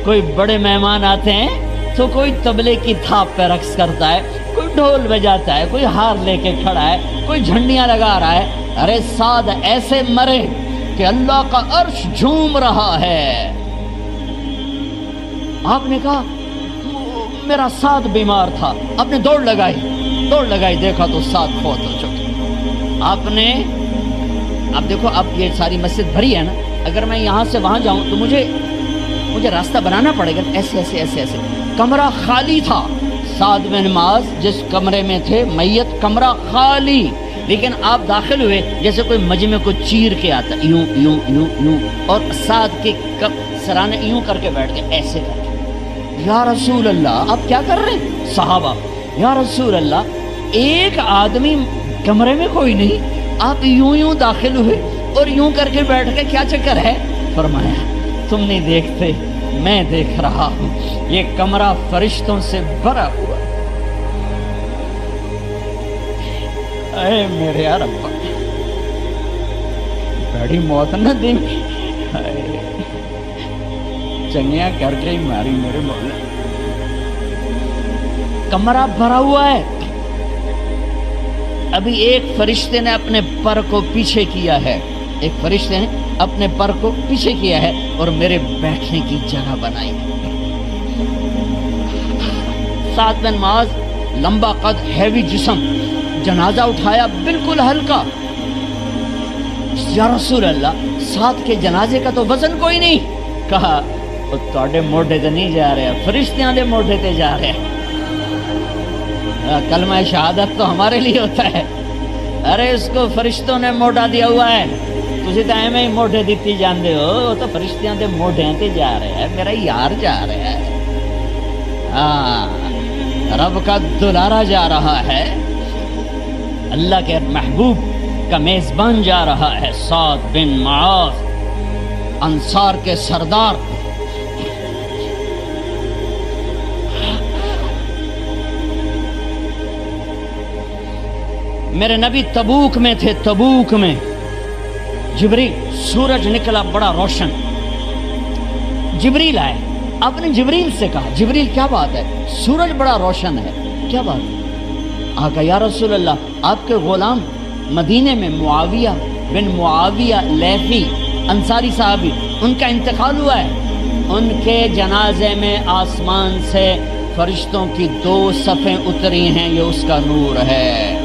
کوئی بڑے مہمان آتے ہیں تو کوئی طبلے کی تھاپ پہ رقص کرتا ہے، کوئی ڈھول بجاتا ہے، کوئی ہار لے کے کھڑا ہے، کوئی جھنڈیاں لگا رہا ہے۔ ارے سعد ایسے مرے کہ اللہ کا عرش جھوم رہا ہے۔ آپ نے کہا میرا سعد بیمار تھا، آپ نے دوڑ لگائی، دیکھا تو سعد فوت ہو چکے۔ آپ نے، اب دیکھو اب یہ ساری مسجد بھری ہے نا، اگر میں یہاں سے وہاں جاؤں تو مجھے راستہ بنانا پڑے گا، ایسے ایسے ایسے ایسے۔ کمرہ خالی تھا، سعد بن معاذ جس کمرے میں تھے میت، کمرہ خالی، لیکن آپ داخل ہوئے جیسے کوئی مجمع کو چیر کے آتا، یوں یوں یوں یوں، اور سعد کے سرانے یوں کر کے بیٹھ گئے، ایسے کر کے۔ یا رسول اللہ آپ کیا کر رہے ہیں؟ صحابہ، یا رسول اللہ ایک آدمی کمرے میں کوئی نہیں، آپ یوں یوں داخل ہوئے اور یوں کر کے بیٹھ گئے، کیا چکر ہے؟ فرمایا تم نہیں دیکھتے، میں دیکھ رہا ہوں، یہ کمرہ فرشتوں سے بھرا ہوا۔ اے میرے رب، بڑی موت نہ دیں، چنگیاں کر کے ہی ماری میرے مولا۔ کمرہ بھرا ہوا ہے، ابھی ایک فرشتے نے اپنے پر کو پیچھے کیا ہے، ایک فرشتے نے اپنے پر کو پیچھے کیا ہے اور میرے بیٹھنے کی جگہ بنائی ہے۔ سعد بن معاذ لمبا قد، ہیوی جسم، جنازہ اٹھایا بالکل ہلکا۔ یا رسول اللہ سعد کے جنازے کا تو وزن کوئی نہیں۔ کہا تواڈے موڈے تے نہیں جا رہا، فرشتیاں دے موڈے تے جا رہا۔ کلمہ شہادت تو ہمارے لیے ہوتا ہے. ارے اس کو فرشتوں نے موٹا دیا ہوا ہے, تسی تو ایویں ہی موٹے دیتی جاندے ہو, وہ تو فرشتیاں دے موٹیاں تے جا رہے ہیں, میرا یار جا رہا ہے. ہاں رب کا دلارا جا رہا ہے, اللہ کے محبوب کا میزبان جا رہا ہے, سعد بن معاذ انصار کے سردار. میرے نبی تبوک میں تھے, تبوک میں جبریل, سورج نکلا بڑا روشن, جبریل آئے. آپ نے جبریل سے کہا, جبریل کیا بات ہے, سورج بڑا روشن ہے, کیا بات ہے؟ آقا یا رسول اللہ, آپ کے غلام مدینے میں معاویہ بن معاویہ لیثی انصاری صحابی, ان کا انتقال ہوا ہے. ان کے جنازے میں آسمان سے فرشتوں کی 2 صفیں اتری ہیں, یہ اس کا نور ہے.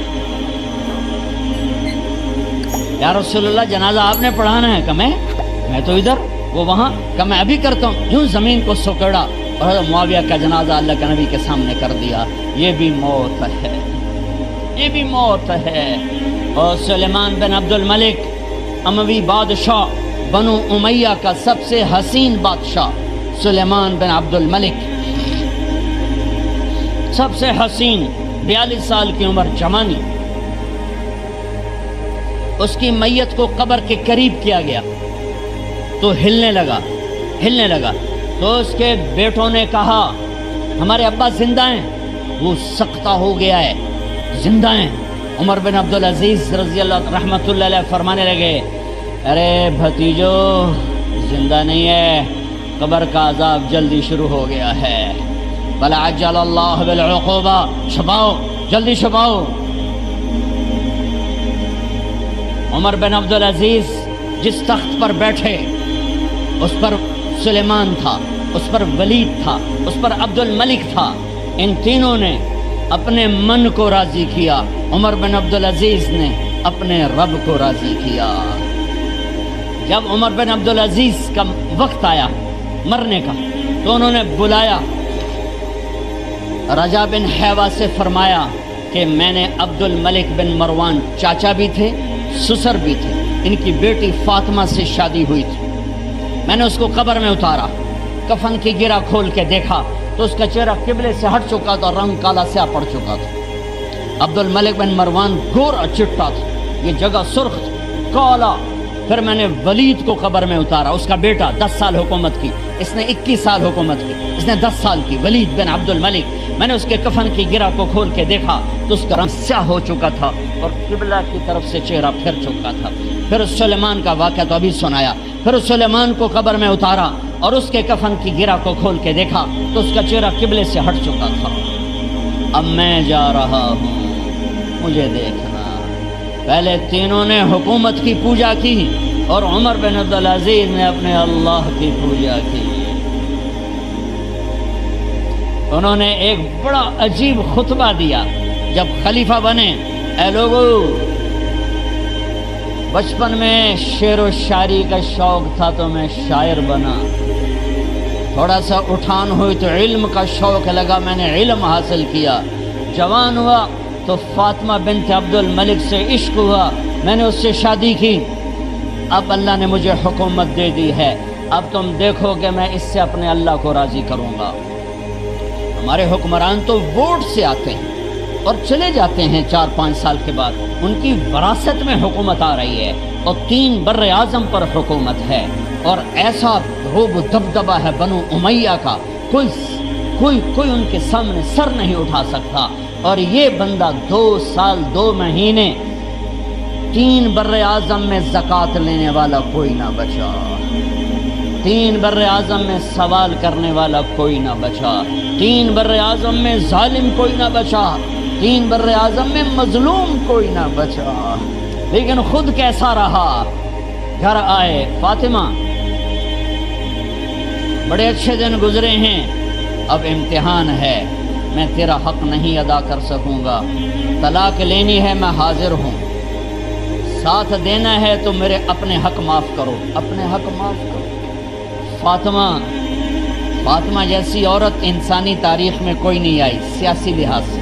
یا رسول اللہ جنازہ آپ نے پڑھانا ہے, کہ میں تو ادھر, وہ وہاں, کہ میں ابھی کرتا ہوں. یوں زمین کو سکڑا اور معاویہ کا جنازہ اللہ کے نبی کے سامنے کر دیا. یہ بھی موت ہے, یہ بھی موت ہے. اور سلیمان بن عبد الملک اموی بادشاہ, بنو امیہ کا سب سے حسین بادشاہ سلیمان بن عبد الملک, سب سے حسین, 42 سال کی عمر, جوانی. اس کی میت کو قبر کے قریب کیا گیا تو ہلنے لگا. تو اس کے بیٹوں نے کہا ہمارے ابا زندہ ہیں. وہ سختہ ہو گیا ہے, زندہ ہیں. عمر بن عبدالعزیز رضی اللہ رحمۃ اللہ علیہ فرمانے لگے, ارے بھتیجو زندہ نہیں ہے, قبر کا عذاب جلدی شروع ہو گیا ہے. بل عجل اللہ بالعقوبہ, چھپاؤ, جلدی چھپاؤ. عمر بن عبدالعزیز جس تخت پر بیٹھے اس پر سلیمان تھا, اس پر ولید تھا, اس پر عبد الملک تھا. ان تینوں نے اپنے من کو راضی کیا, عمر بن عبدالعزیز نے اپنے رب کو راضی کیا. جب عمر بن عبدالعزیز کا وقت آیا مرنے کا تو انہوں نے بلایا رجا بن حیوہ سے, فرمایا کہ میں نے عبد الملک بن مروان, چاچا بھی تھے سسر بھی تھے, ان کی بیٹی فاطمہ سے شادی ہوئی تھی. میں نے اس کو قبر میں اتارا, کفن کی گرہ کھول کے دیکھا تو اس کا چہرہ قبلے سے ہٹ چکا تھا, رنگ کالا سیاہ پڑ چکا تھا. عبد الملک بن مروان گورا چٹا تھا, یہ جگہ سرخ تھی, کالا. پھر میں نے ولید کو قبر میں اتارا, اس کا بیٹا 10 سال حکومت کی, اس نے 21 سال حکومت کی, اس نے 10 سال کی, ولید بن عبد الملک. میں نے اس کے کفن کی گرہ کو کھول کے دیکھا تو اس کا رنگ سیاہ ہو چکا تھا اور قبلہ کی طرف سے چہرہ پھر چکا تھا. پھر سلیمان کا واقعہ تو ابھی سنایا. پھر سلیمان کو قبر میں اتارا اور اس کے کفن کی گرہ کو کھول کے دیکھا تو اس کا چہرہ قبلے سے ہٹ چکا تھا. اب میں جا رہا ہوں, مجھے دیکھنا. پہلے تینوں نے حکومت کی پوجا کی اور عمر بن عبدالعزیز نے اپنے اللہ کی پوجا کی. انہوں نے ایک بڑا عجیب خطبہ دیا جب خلیفہ بنے. اے لوگو, بچپن میں شعر و شاعری کا شوق تھا تو میں شاعر بنا, تھوڑا سا اٹھان ہوئی تو علم کا شوق لگا, میں نے علم حاصل کیا. جوان ہوا تو فاطمہ بنت عبد الملک سے عشق ہوا, میں نے اس سے شادی کی. اب اللہ نے مجھے حکومت دے دی ہے, اب تم دیکھو کہ میں اس سے اپنے اللہ کو راضی کروں گا. ہمارے حکمران تو ووٹ سے آتے ہیں اور چلے جاتے ہیں 4-5 سال کے بعد, ان کی وراثت میں حکومت آ رہی ہے اور 3 بر اعظم پر حکومت ہے اور ایسا رعب و دبدبہ ہے بنو امیہ کا, کوئی ان کے سامنے سر نہیں اٹھا سکتا. اور یہ بندہ 2 سال 2 مہینے 3 بر اعظم میں زکوٰۃ لینے والا کوئی نہ بچا, 3 بر اعظم میں سوال کرنے والا کوئی نہ بچا, 3 بر اعظم میں ظالم کوئی نہ بچا, 3 بر اعظم میں مظلوم کوئی نہ بچا. لیکن خود کیسا رہا. گھر آئے, فاطمہ بڑے اچھے دن گزرے ہیں, اب امتحان ہے, میں تیرا حق نہیں ادا کر سکوں گا, طلاق لینی ہے میں حاضر ہوں, ساتھ دینا ہے تو میرے اپنے حق معاف کرو, اپنے حق معاف کرو. فاطمہ جیسی عورت انسانی تاریخ میں کوئی نہیں آئی, سیاسی لحاظ سے,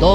2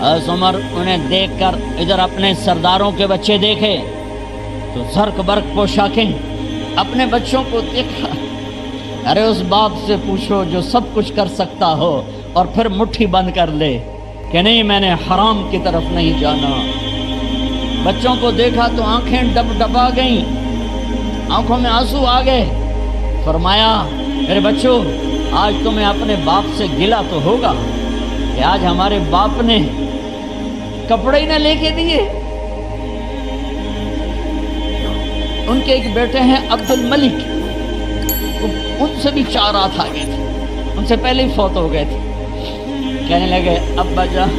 حضرت عمر انہیں دیکھ کر ادھر اپنے سرداروں کے بچے دیکھے تو زرق برق پوشاکیں اپنے بچوں کو دیکھا. ارے اس باپ سے پوچھو جو سب کچھ کر سکتا ہو اور پھر مٹھی بند کر لے کہ نہیں میں نے حرام کی طرف نہیں جانا. بچوں کو دیکھا تو آنکھیں ڈب ڈبا گئیں، آنکھوں میں آنسو آ گئے. فرمایا میرے بچوں آج تمہیں اپنے باپ سے گلا تو ہوگا کہ آج ہمارے باپ نے کپڑے ہی نہ لے کے دیے. ان کے ایک بیٹے ہیں عبد الملک، ان سے بھی 4 ہاتھ آگے تھے، ان سے پہلے ہی فوت ہو گئے تھے. کہنے لگے ابا جان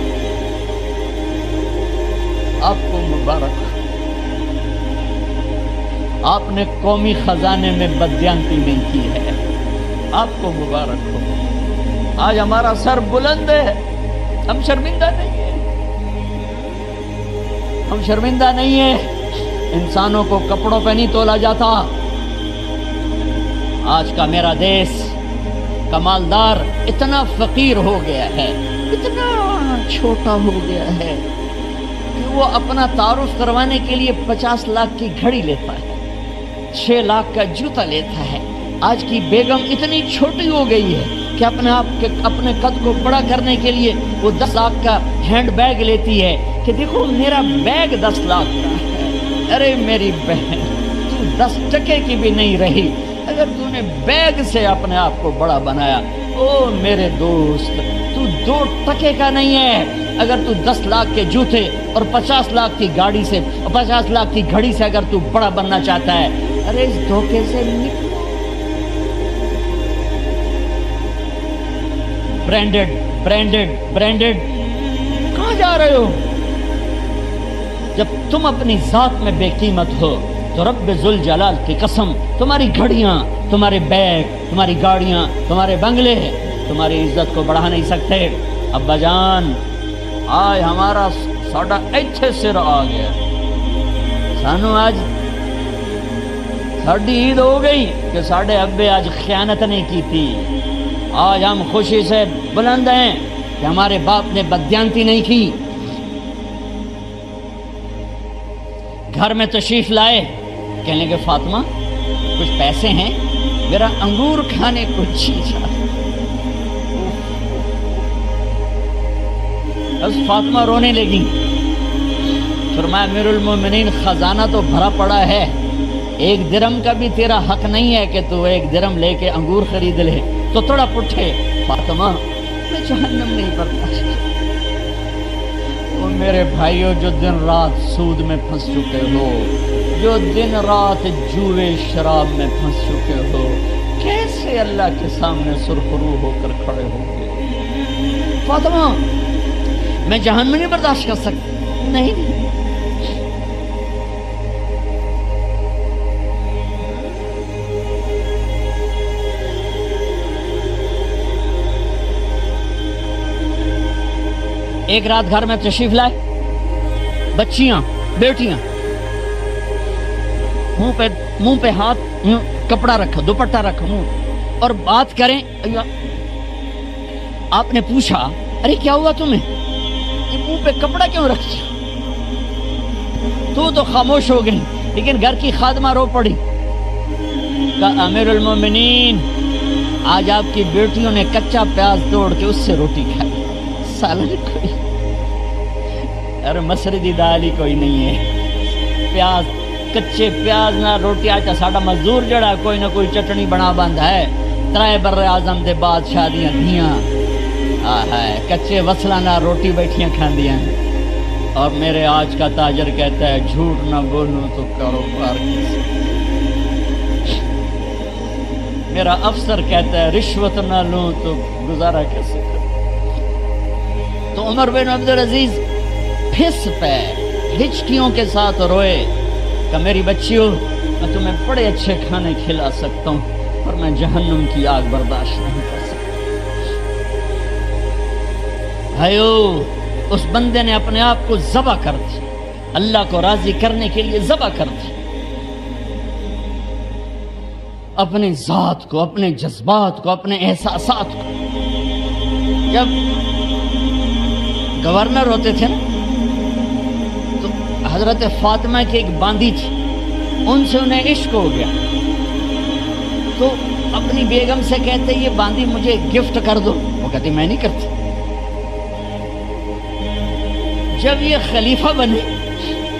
آپ کو مبارک، آپ نے قومی خزانے میں بددیانتی نہیں کی ہے، آپ کو مبارک ہو. آج ہمارا سر بلند ہے، ہم شرمندہ نہیں ہیں، ہم شرمندہ نہیں ہیں. انسانوں کو کپڑوں پہ نہیں تولا جاتا. آج کا میرا دیش کمالدار اتنا فقیر ہو گیا ہے، اتنا چھوٹا ہو گیا ہے کہ وہ اپنا تعارف کروانے کے لیے 50 لاکھ کی گھڑی لیتا ہے، 6 لاکھ کا جوتا لیتا ہے. آج کی بیگم اتنی چھوٹی ہو گئی ہے کہ اپنے قد کو بڑا کرنے کے لیے وہ 10 لاکھ کا ہینڈ بیگ لیتی ہے کہ دیکھو میرا بیگ 10 لاکھ کا ہے. ارے میری بہن تو 10 ٹکے کی بھی نہیں رہی اگر تو نے بیگ سے اپنے آپ کو بڑا بنایا. او میرے دوست تو 2 ٹکے کا نہیں ہے اگر تو 10 لاکھ کے جوتے اور 50 لاکھ کی گاڑی سے 50 لاکھ کی گھڑی سے اگر تو بڑا بننا چاہتا ہے. ارے اس دھوکے سے نکل. برانڈڈ برانڈڈ برانڈڈ کہاں جا رہے ہو؟ جب تم اپنی ذات میں بے قیمت ہو تو رب ذوالجلال کی قسم تمہاری گھڑیاں، تمہارے بیگ، تمہاری گاڑیاں، تمہارے بنگلے تمہاری عزت کو بڑھا نہیں سکتے. ابا جان آج ہمارا ساڈا ایتھے سر آ گیا. سانو آج ساڈی عید ہو گئی کہ ساڈے ابے آج خیانت نہیں کی تھی. آج ہم خوشی سے بلند ہیں کہ ہمارے باپ نے بددیانتی نہیں کی. گھر میں تشریف لائے، کہنے لگے فاطمہ کچھ پیسے ہیں، میرا انگور کھانے کو جی چاہتا. بس فاطمہ رونے لگی. فرمایا امیر المومنین خزانہ تو بھرا پڑا ہے، 1 درم کا بھی تیرا حق نہیں ہے کہ تو 1 درم لے کے انگور خرید لے. تو تھوڑا پٹھے فاطمہ میں جہنم نہیں برداشت. میرے بھائیوں جو دن رات سود میں پھنس چکے ہو، جو دن رات جوئے شراب میں پھنس چکے ہو، کیسے اللہ کے سامنے سرخرو ہو کر کھڑے ہوں گے؟ فاطمہ میں جہنم نہیں برداشت کر سکتی. نہیں ایک رات گھر میں تشریف لائے، بچیاں بیٹیاں منہ پہ ہاتھ کپڑا رکھا، دوپٹہ رکھا منہ اور بات کریں. آپ نے پوچھا ارے کیا ہوا تمہیں، یہ منہ پہ کپڑا کیوں رکھا؟ تو خاموش ہو گئی، لیکن گھر کی خادمہ رو پڑی. کہا امیر المومنین آج آپ کی بیٹیوں نے کچا پیاز توڑ کے اس سے روٹی کھائی، سالن کوئی ارے مسری دی دال ہی کوئی نہیں ہے، پیاز کچے پیاز نہ روٹی. آج ساڈا مزدور جڑا کوئی نہ کوئی چٹنی بنا بند ہے. 3 بر اعظم دے بادشاہ دیاں دھیاں کچے وصلاں نہ روٹی بیٹھیاں کھاندیاں. اور میرے آج کا تاجر کہتا ہے جھوٹ نہ بولوں تو کاروبار کیسے. میرا افسر کہتا ہے رشوت نہ لوں تو گزارا کیسے کروں. تو عمر بن عبدالعزیز پھس پہ ہچکیوں کے ساتھ روئے کہ میری بچیوں میں تمہیں بڑے اچھے کھانے کھلا سکتا ہوں اور میں جہنم کی آگ برداشت نہیں کر سکتا. بھائیو اس بندے نے اپنے آپ کو ذبح کر دی، اللہ کو راضی کرنے کے لیے ذبح کر دی. اپنے ذات کو، اپنے جذبات کو، اپنے احساسات کو. جب گورنر ہوتے تھے نا، تو حضرت فاطمہ کی ایک باندی تھی، ان سے انہیں عشق ہو گیا، تو اپنی بیگم سے کہتے یہ باندی مجھے گفٹ کر دو، وہ کہتی میں نہیں کرتی۔ جب یہ خلیفہ بنے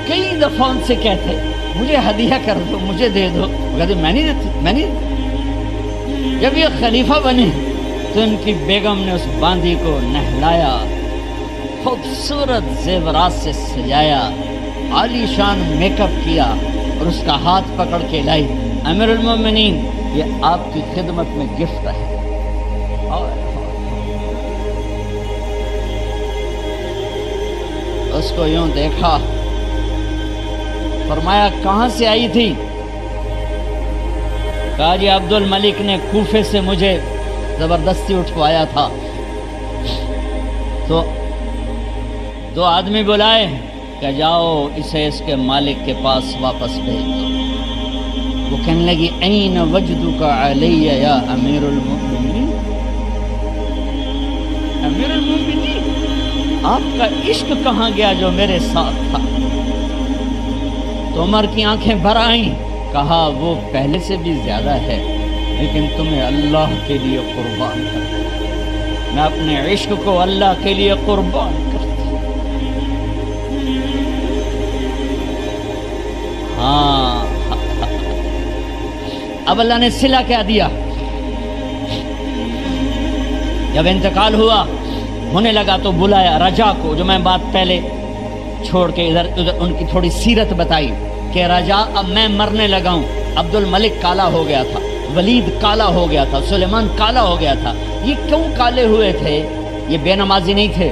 کئی دفعہ ان سے کہتے مجھے ہدیہ کر دو، مجھے دے دو، وہ کہتے میں نہیں دیتی، میں نہیں دیتی۔ جب یہ خلیفہ بنے تو ان کی بیگم نے اس باندی کو نہلایا، خوبصورت زیورات سے سجایا، عالی شان میک اپ کیا اور اس کا ہاتھ پکڑ کے لائی، امیر المومنین یہ آپ کی خدمت میں گفٹ ہے۔ اس کو یوں دیکھا، فرمایا کہاں سے آئی تھی؟ کہا جی عبد الملک نے کوفے سے مجھے زبردستی اٹھوایا تھا۔ تو دو آدمی بلائے کہ جاؤ اسے اس کے مالک کے پاس واپس بھیج دو۔ وہ کہنے لگی این وجدک علی یا امیر المؤمنین، امیر المؤمنین آپ کا عشق کہاں گیا جو میرے ساتھ تھا؟ تو عمر کی آنکھیں بھر آئیں، کہا وہ پہلے سے بھی زیادہ ہے، لیکن تمہیں اللہ کے لیے قربان کرتا ہوں، میں اپنے عشق کو اللہ کے لیے قربان کرتا ہوں۔ ہاں اب اللہ نے صلہ کیا دیا؟ جب انتقال ہوا ہونے لگا تو بلایا رجا کو، جو میں بات پہلے چھوڑ کے ادھر ان کی تھوڑی سیرت بتائی کہ رجا اب میں مرنے لگا ہوں، عبد الملک کالا ہو گیا تھا، ولید کالا ہو گیا تھا، سلیمان کالا ہو گیا تھا۔ یہ کیوں کالے ہوئے تھے؟ یہ بے نمازی نہیں تھے،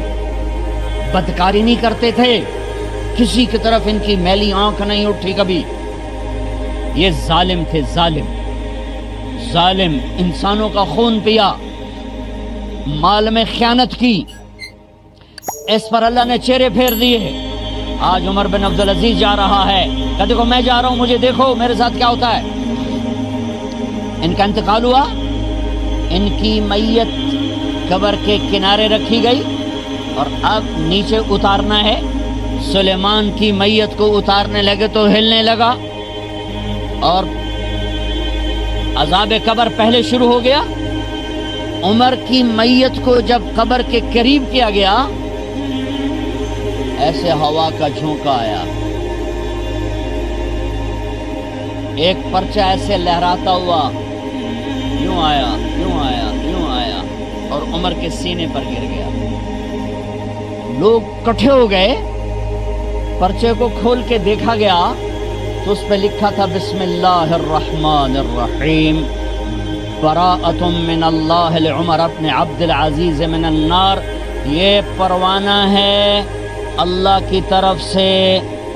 بدکاری نہیں کرتے تھے، کسی کی طرف ان کی میلی آنکھ نہیں اٹھی کبھی، یہ ظالم تھے، ظالم ظالم، انسانوں کا خون پیا، مال میں خیانت کی، اس پر اللہ نے چہرے پھیر دیے۔ آج عمر بن عبدالعزیز جا رہا ہے کہ دیکھو میں جا رہا ہوں، مجھے دیکھو میرے ساتھ کیا ہوتا ہے۔ ان کا انتقال ہوا، ان کی میت قبر کے کنارے رکھی گئی اور اب نیچے اتارنا ہے۔ سلیمان کی میت کو اتارنے لگے تو ہلنے لگا اور عذاب قبر پہلے شروع ہو گیا۔ عمر کی میت کو جب قبر کے قریب کیا گیا، ایسے ہوا کا جھونکا آیا، ایک پرچہ ایسے لہراتا ہوا یوں آیا، یوں آیا، یوں آیا اور عمر کے سینے پر گر گیا۔ لوگ کٹھے ہو گئے، پرچے کو کھول کے دیکھا گیا تو اس پہ لکھا تھا بسم اللہ الرحمن الرحیم، براءۃ من اللہ لعمر بن عبد العزیز من النار۔ یہ پروانہ ہے اللہ کی طرف سے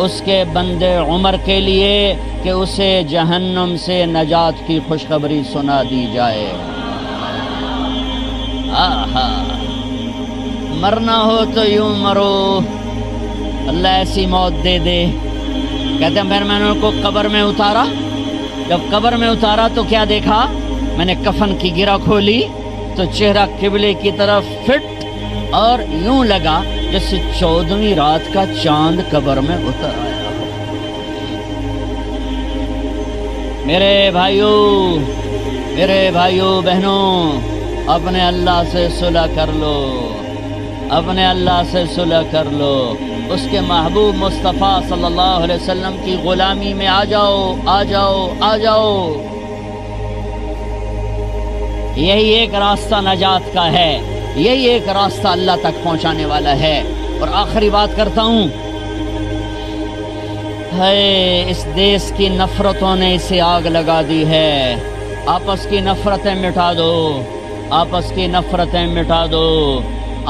اس کے بندے عمر کے لیے کہ اسے جہنم سے نجات کی خوشخبری سنا دی جائے۔ آہا، مرنا ہو تو یوں مرو، اللہ ایسی موت دے دے۔ کہتے ہیں پھر میں نے ان کو قبر میں اتارا، جب قبر میں اتارا تو کیا دیکھا؟ میں نے کفن کی گرہ کھولی تو چہرہ قبلے کی طرف فٹ اور یوں لگا جیسے 14ویں رات کا چاند قبر میں اتر آیا ہو۔ میرے بھائیوں بہنوں، اپنے اللہ سے صلح کر لو، اپنے اللہ سے صلح کر لو، اس کے محبوب مصطفیٰ صلی اللہ علیہ وسلم کی غلامی میں آ جاؤ، آ جاؤ، آ جاؤ۔ یہی ایک راستہ نجات کا ہے، یہی ایک راستہ اللہ تک پہنچانے والا ہے۔ اور آخری بات کرتا ہوں، اس دیش کی نفرتوں نے اسے آگ لگا دی ہے۔ آپس کی نفرتیں مٹا دو، آپس کی نفرتیں مٹا دو،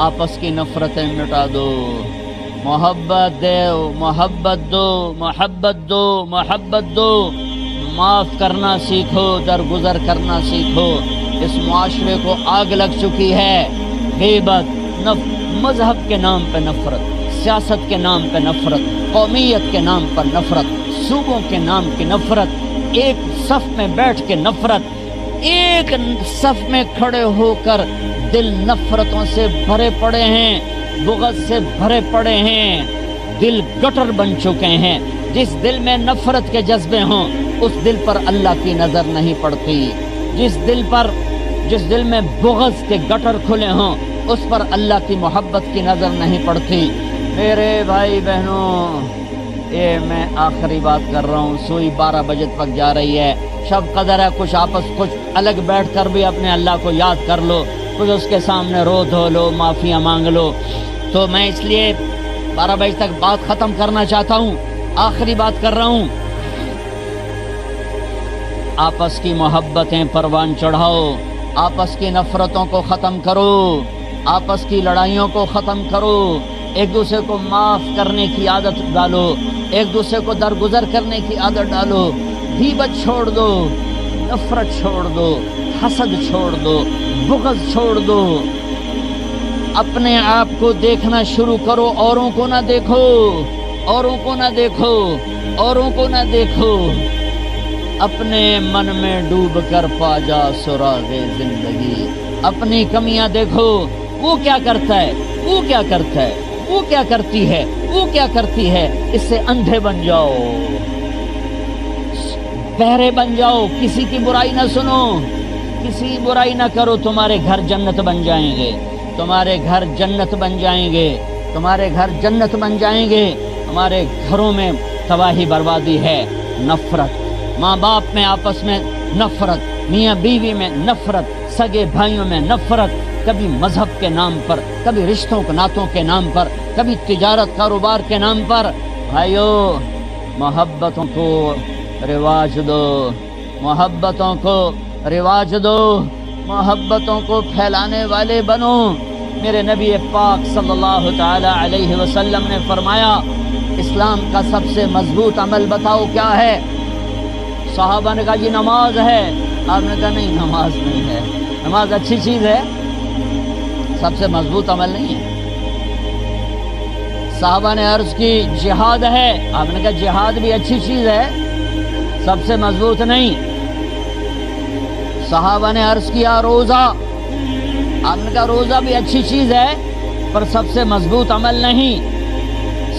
آپس کی نفرتیں مٹا دو۔ محبت دو، محبت دو، محبت دو، محبت دو۔ معاف کرنا سیکھو، درگزر کرنا سیکھو۔ اس معاشرے کو آگ لگ چکی ہے، غیبت، مذہب کے نام پہ نفرت، سیاست کے نام پہ نفرت، قومیت کے نام پر نفرت، صوبوں کے نام کی نفرت، ایک صف میں بیٹھ کے نفرت، ایک صف میں کھڑے ہو کر دل نفرتوں سے بھرے پڑے ہیں۔ بغض سے بھرے پڑے ہیں، دل گٹر بن چکے ہیں۔ جس دل میں نفرت کے جذبے ہوں اس دل پر اللہ کی نظر نہیں پڑتی، جس دل میں بغض کے گٹر کھلے ہوں اس پر اللہ کی محبت کی نظر نہیں پڑتی۔ میرے بھائی بہنوں، یہ میں آخری بات کر رہا ہوں، سوئی 12 بجے تک جا رہی ہے، شب قدر ہے، کچھ الگ بیٹھ کر بھی اپنے اللہ کو یاد کر لو، کچھ اس کے سامنے رو دھو لو، معافیاں مانگ لو۔ تو میں اس لیے 12 بجے تک بات ختم کرنا چاہتا ہوں، آخری بات کر رہا ہوں، آپس کی محبتیں پروان چڑھاؤ، آپس کی نفرتوں کو ختم کرو، آپس کی لڑائیوں کو ختم کرو، ایک دوسرے کو معاف کرنے کی عادت ڈالو، ایک دوسرے کو درگزر کرنے کی عادت ڈالو، غیبت چھوڑ دو، نفرت چھوڑ دو، حسد چھوڑ دو، بغض چھوڑ دو، اپنے آپ کو دیکھنا شروع کرو، اوروں کو نہ دیکھو، اوروں کو نہ دیکھو، اوروں کو نہ دیکھو، اپنے من میں ڈوب کر پا جا سراغ زندگی، اپنی کمیاں دیکھو، وہ کیا کرتا ہے، وہ کیا کرتا ہے، وہ کیا کرتی ہے، وہ کیا کرتی ہے، اس سے اندھے بن جاؤ، بہرے بن جاؤ، کسی کی برائی نہ سنو، کسی کی برائی نہ کرو، تمہارے گھر جنت بن جائیں گے، تمہارے گھر جنت بن جائیں گے، تمہارے گھر جنت بن جائیں گے۔ ہمارے گھروں میں تباہی بربادی ہے، نفرت، ماں باپ میں آپس میں نفرت، میاں بیوی میں نفرت، سگے بھائیوں میں نفرت، کبھی مذہب کے نام پر، کبھی رشتوں کے ناتوں کے نام پر، کبھی تجارت کاروبار کے نام پر۔ بھائیو، محبتوں کو رواج دو، محبتوں کو رواج دو، محبتوں کو پھیلانے والے بنو۔ میرے نبی پاک صلی اللہ تعالی علیہ وسلم نے فرمایا، اسلام کا سب سے مضبوط عمل بتاؤ کیا ہے؟ صحابہ نے کہا جی نماز ہے۔ آپ نے کہا نہیں، نماز نہیں ہے، نماز اچھی چیز ہے، سب سے مضبوط عمل نہیں ہے۔ صحابہ نے عرض کی جہاد ہے۔ آپ نے کہا جہاد بھی اچھی چیز ہے، سب سے مضبوط نہیں۔ صحابہ نے عرض کیا روزہ۔ آپ نے کہا روزہ بھی اچھی چیز ہے پر سب سے مضبوط عمل نہیں۔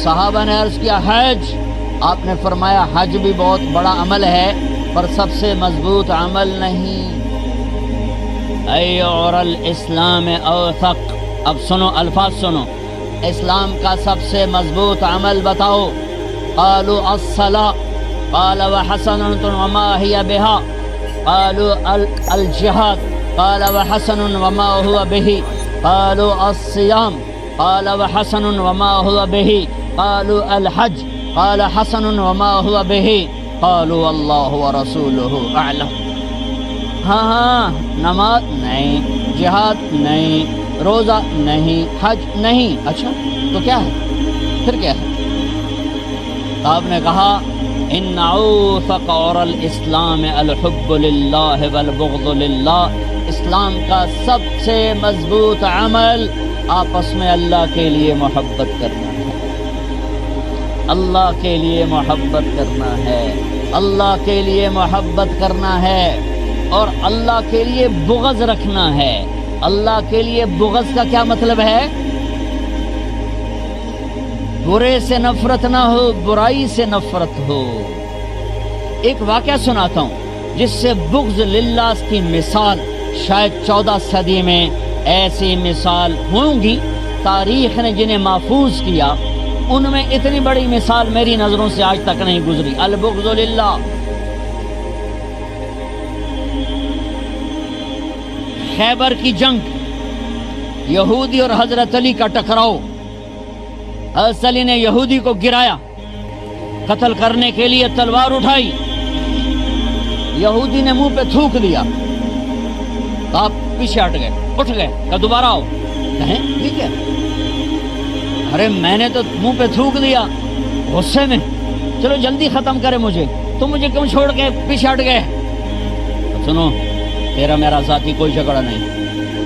صحابہ نے عرض کیا حج۔ آپ نے فرمایا حج بھی بہت بڑا عمل ہے پر سب سے مضبوط عمل نہیں۔ اے اور الاسلام اوثق، اب سنو الفاظ سنو، اسلام کا سب سے مضبوط عمل بتاؤ۔ قالوا الصلاة قال وحسنۃ وما هي بها، قالوا الجهاد قال وحسن وما هو به، قالوا الصيام قال وحسن وما هو به، قالوا الحج قال حسن وما هو به، قالوا اللہ ورسولہ اعلم۔ ہاں نماز نہیں، جہاد نہیں، روزہ نہیں، حج نہیں، اچھا تو کیا ہے؟ پھر کیا ہے؟ آپ نے کہا ان اوثق اور الاسلام الحب للہ والبغض للہ، اسلام کا سب سے مضبوط عمل آپس میں اللہ کے لیے محبت کرنا ہے، اللہ کے لیے محبت کرنا ہے، اللہ کے لیے محبت کرنا ہے، اور اللہ کے لیے بغض رکھنا ہے۔ اللہ کے لیے بغض کا کیا مطلب ہے؟ برے سے نفرت نہ ہو، برائی سے نفرت ہو۔ ایک واقعہ سناتا ہوں جس سے بغض للہ کی مثال شاید 14 صدی میں ایسی مثال ہوں گی، تاریخ نے جنہیں محفوظ کیا ان میں اتنی بڑی مثال میری نظروں سے آج تک نہیں گزری۔ البغض للہ۔ خیبر کی جنگ، یہودی اور حضرت علی کا ٹکراؤ، حضرت علی نے یہودی کو گرایا، قتل کرنے کے لیے تلوار اٹھائی، یہودی نے منہ پہ تھوک دیا، تو آپ پیچھے ہٹ گئے، اٹھ گئے، کہ دوبارہ آؤ، کہیں ٹھیک ہے، ارے میں نے تو منہ پہ تھوک دیا غصے میں، چلو جلدی ختم کرے مجھے، تم مجھے کیوں چھوڑ کے پیچھے ہٹ گئے؟ تو سنو، تیرا میرا ذاتی کوئی جھگڑا نہیں،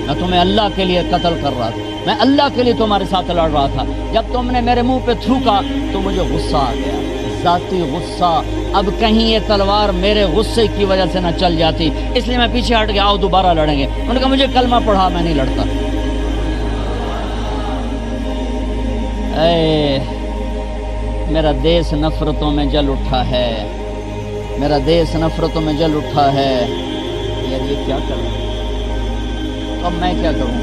میں تمہیں اللہ کے لیے قتل کر رہا تھا، میں اللہ کے لیے تمہارے ساتھ لڑ رہا تھا، جب تم نے میرے منہ پہ تھوکا تو مجھے غصہ آ گیا، ذاتی غصہ، اب کہیں یہ تلوار میرے غصے کی وجہ سے نہ چل جاتی، اس لیے میں پیچھے ہٹ گیا، آؤ دوبارہ لڑیں گے۔ انہوں نے کہا مجھے کلمہ پڑھا، میں نہیں لڑتا۔ میرا دیس نفرتوں میں جل اٹھا ہے، میرا دیس نفرتوں میں جل اٹھا ہے. یار یہ کیا کروں، اب میں کیا کروں؟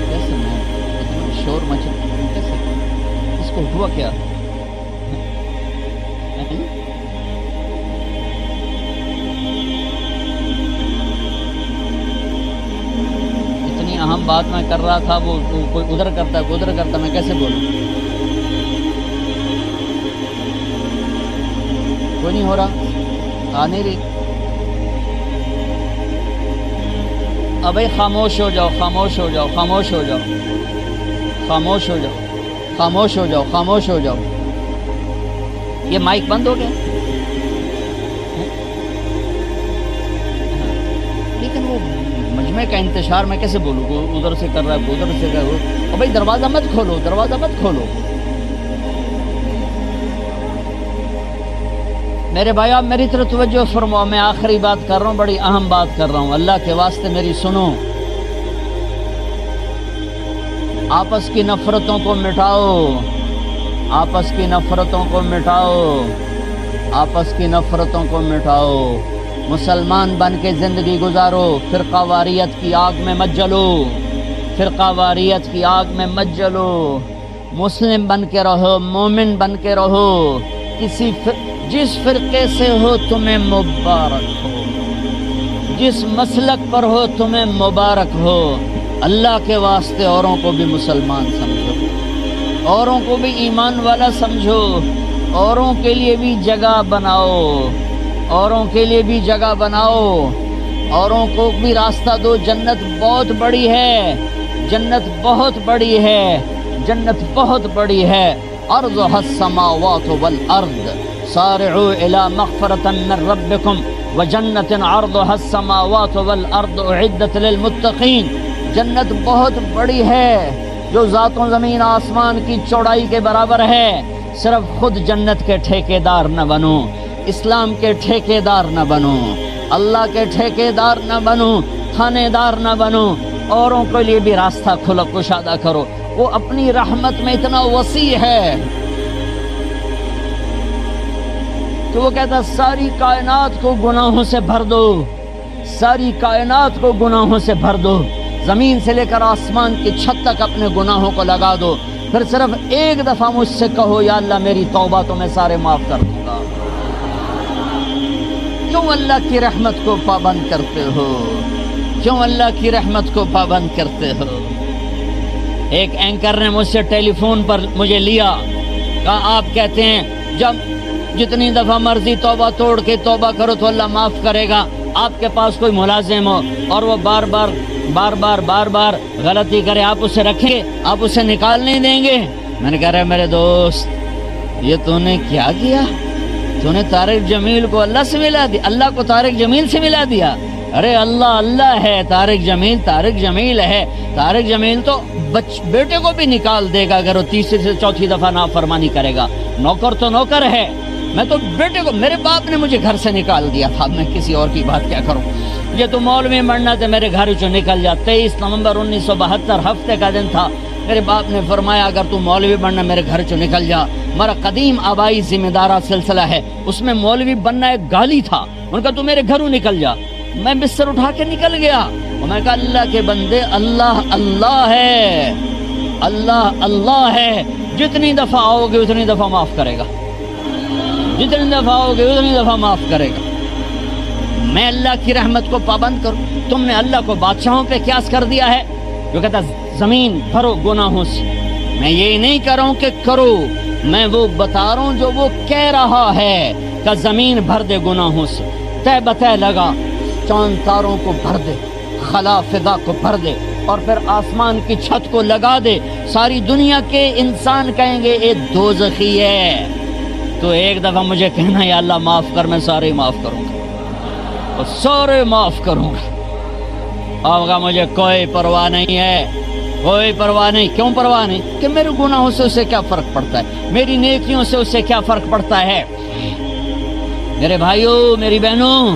کیسے میں اتنا شور مچ کیسے، اس کو ہوا کیا؟ اتنی اہم بات میں کر رہا تھا، وہ کوئی ادھر کرتا ہے، کوئی ادھر کرتا ہے، میں کیسے بولوں؟ کوئی نہیں ہو رہا، آ نہیں رہی. ابھی خاموش ہو جاؤ، خاموش ہو جاؤ، خاموش ہو جاؤ، خاموش ہو جاؤ، خاموش ہو جاؤ، خاموش ہو جاؤ. یہ مائک بند ہو گیا، لیکن وہ مجمع کا انتشار میں کیسے بولوں؟ کو ادھر سے کر رہا ہے، ادھر سے کر رہا ہے. اور بھائی دروازہ مت کھولو، دروازہ مت کھولو. میرے بھائی آپ میری طرف توجہ فرماؤ، میں آخری بات کر رہا ہوں، بڑی اہم بات کر رہا ہوں، اللہ کے واسطے میری سنو. آپس کی نفرتوں کو مٹاؤ، آپس کی نفرتوں کو مٹاؤ، آپس کی نفرتوں کو مٹاؤ. مسلمان بن کے زندگی گزارو، فرقہ واریت کی آگ میں مت جلو، فرقہ واریت کی آگ میں مت جلو. مسلم بن کے رہو، مومن بن کے رہو. جس فرقے سے ہو تمہیں مبارک ہو، جس مسلک پر ہو تمہیں مبارک ہو. اللہ کے واسطے اوروں کو بھی مسلمان سمجھو، اوروں کو بھی ایمان والا سمجھو، اوروں کے لیے بھی جگہ بناؤ، اوروں کے لیے بھی جگہ بناؤ، اوروں کو بھی راستہ دو. جنت بہت بڑی ہے، جنت بہت بڑی ہے، جنت بہت بڑی ہے. عرضها السماوات والارض سارعوا الى مغفرة من ربكم وجنة عرضها السماوات والارض اعدت للمتقین. جنت بہت بڑی ہے جو ذاتوں زمین آسمان کی چوڑائی کے برابر ہے. صرف خود جنت کے ٹھیکیدار نہ بنو، اسلام کے ٹھیکیدار نہ بنو، اللہ کے ٹھیکیدار نہ بنو، تھانے دار نہ بنو. اوروں کے لیے بھی راستہ کھلا کشادہ کرو. وہ اپنی رحمت میں اتنا وسیع ہے کہ وہ کہتا ساری کائنات کو گناہوں سے بھر دو، ساری کائنات کو گناہوں سے بھر دو. زمین سے لے کر آسمان کی چھت تک اپنے گناہوں کو لگا دو. پھر صرف ایک دفعہ مجھ سے کہو یا اللہ میری توبہ تو میں سارے معاف کر دوں گا. کیوں اللہ کی رحمت کو پابند کرتے ہو؟ کیوں اللہ کی رحمت کو پابند کرتے ہو؟ ایک اینکر نے مجھ سے ٹیلی فون پر مجھے لیا، کہا آپ کہتے ہیں جب جتنی دفعہ مرضی توبہ توڑ کے توبہ کرو تو اللہ معاف کرے گا. آپ کے پاس کوئی ملازم ہو اور وہ بار بار غلطی کرے، آپ اسے رکھیں گے؟ آپ اسے نکال نہیں دیں گے؟ میں نے کہا رہے میرے دوست یہ تو نے کیا کیا؟ تو نے طارق جمیل کو اللہ سے ملا دیا، اللہ کو طارق جمیل سے ملا دیا. ارے اللہ اللہ ہے، طارق جمیل ہے. طارق جمیل تو بیٹے کو بھی نکال دے گا اگر وہ تیسری سے چوتھی دفعہ نافرمانی کرے گا. نوکر تو نوکر ہے، میں تو بیٹے کو، میرے باپ نے مجھے گھر سے نکال دیا تھا، میں کسی اور کی بات کیا کروں؟ یہ تو مولوی بننا تھا، میرے گھر چوں نکل جا. 23 نومبر 1972 ہفتے کا دن تھا. میرے باپ نے فرمایا اگر تو مولوی بننا میرے گھر چوں نکل جا. ہمارا قدیم آبائی ذمہ دارہ سلسلہ ہے، اس میں مولوی بننا ایک گالی تھا. ان کا تو میرے گھروں نکل جا. میں بستر اٹھا کے نکل گیا اور میں کہا اللہ کے بندے اللہ اللہ ہے، اللہ اللہ ہے. جتنی دفعہ آؤ گے اتنی دفعہ معاف کرے گا، جتنی دفعہ آؤ گے اتنی دفعہ معاف کرے گا. میں اللہ کی رحمت کو پابند کروں؟ تم نے اللہ کو بادشاہوں پہ قیاس کر دیا ہے جو کہتا زمین بھرو گناہوں سے. میں یہ نہیں کر رہا ہوں کہ کرو، میں وہ بتا رہا ہوں جو وہ کہہ رہا ہے کہ زمین بھر دے گناہوں سے. تہ بتہ لگا، چاند تاروں کو بھر دے، خلا فضا کو بھر دے، اور پھر آسمان کی چھت کو لگا دے. ساری دنیا کے انسان کہیں گے یہ دوزخی ہے. تو ایک دفعہ مجھے کہنا یا اللہ معاف کر، میں سارے معاف کروں گا، اور سارے معاف کروں گا. آگا مجھے کوئی پرواہ نہیں ہے، کوئی پرواہ نہیں. کیوں پرواہ نہیں؟ کہ میرے گناہوں سے اسے کیا فرق پڑتا ہے، میری نیکیوں سے اسے کیا فرق پڑتا ہے. میرے بھائیوں میری بہنوں،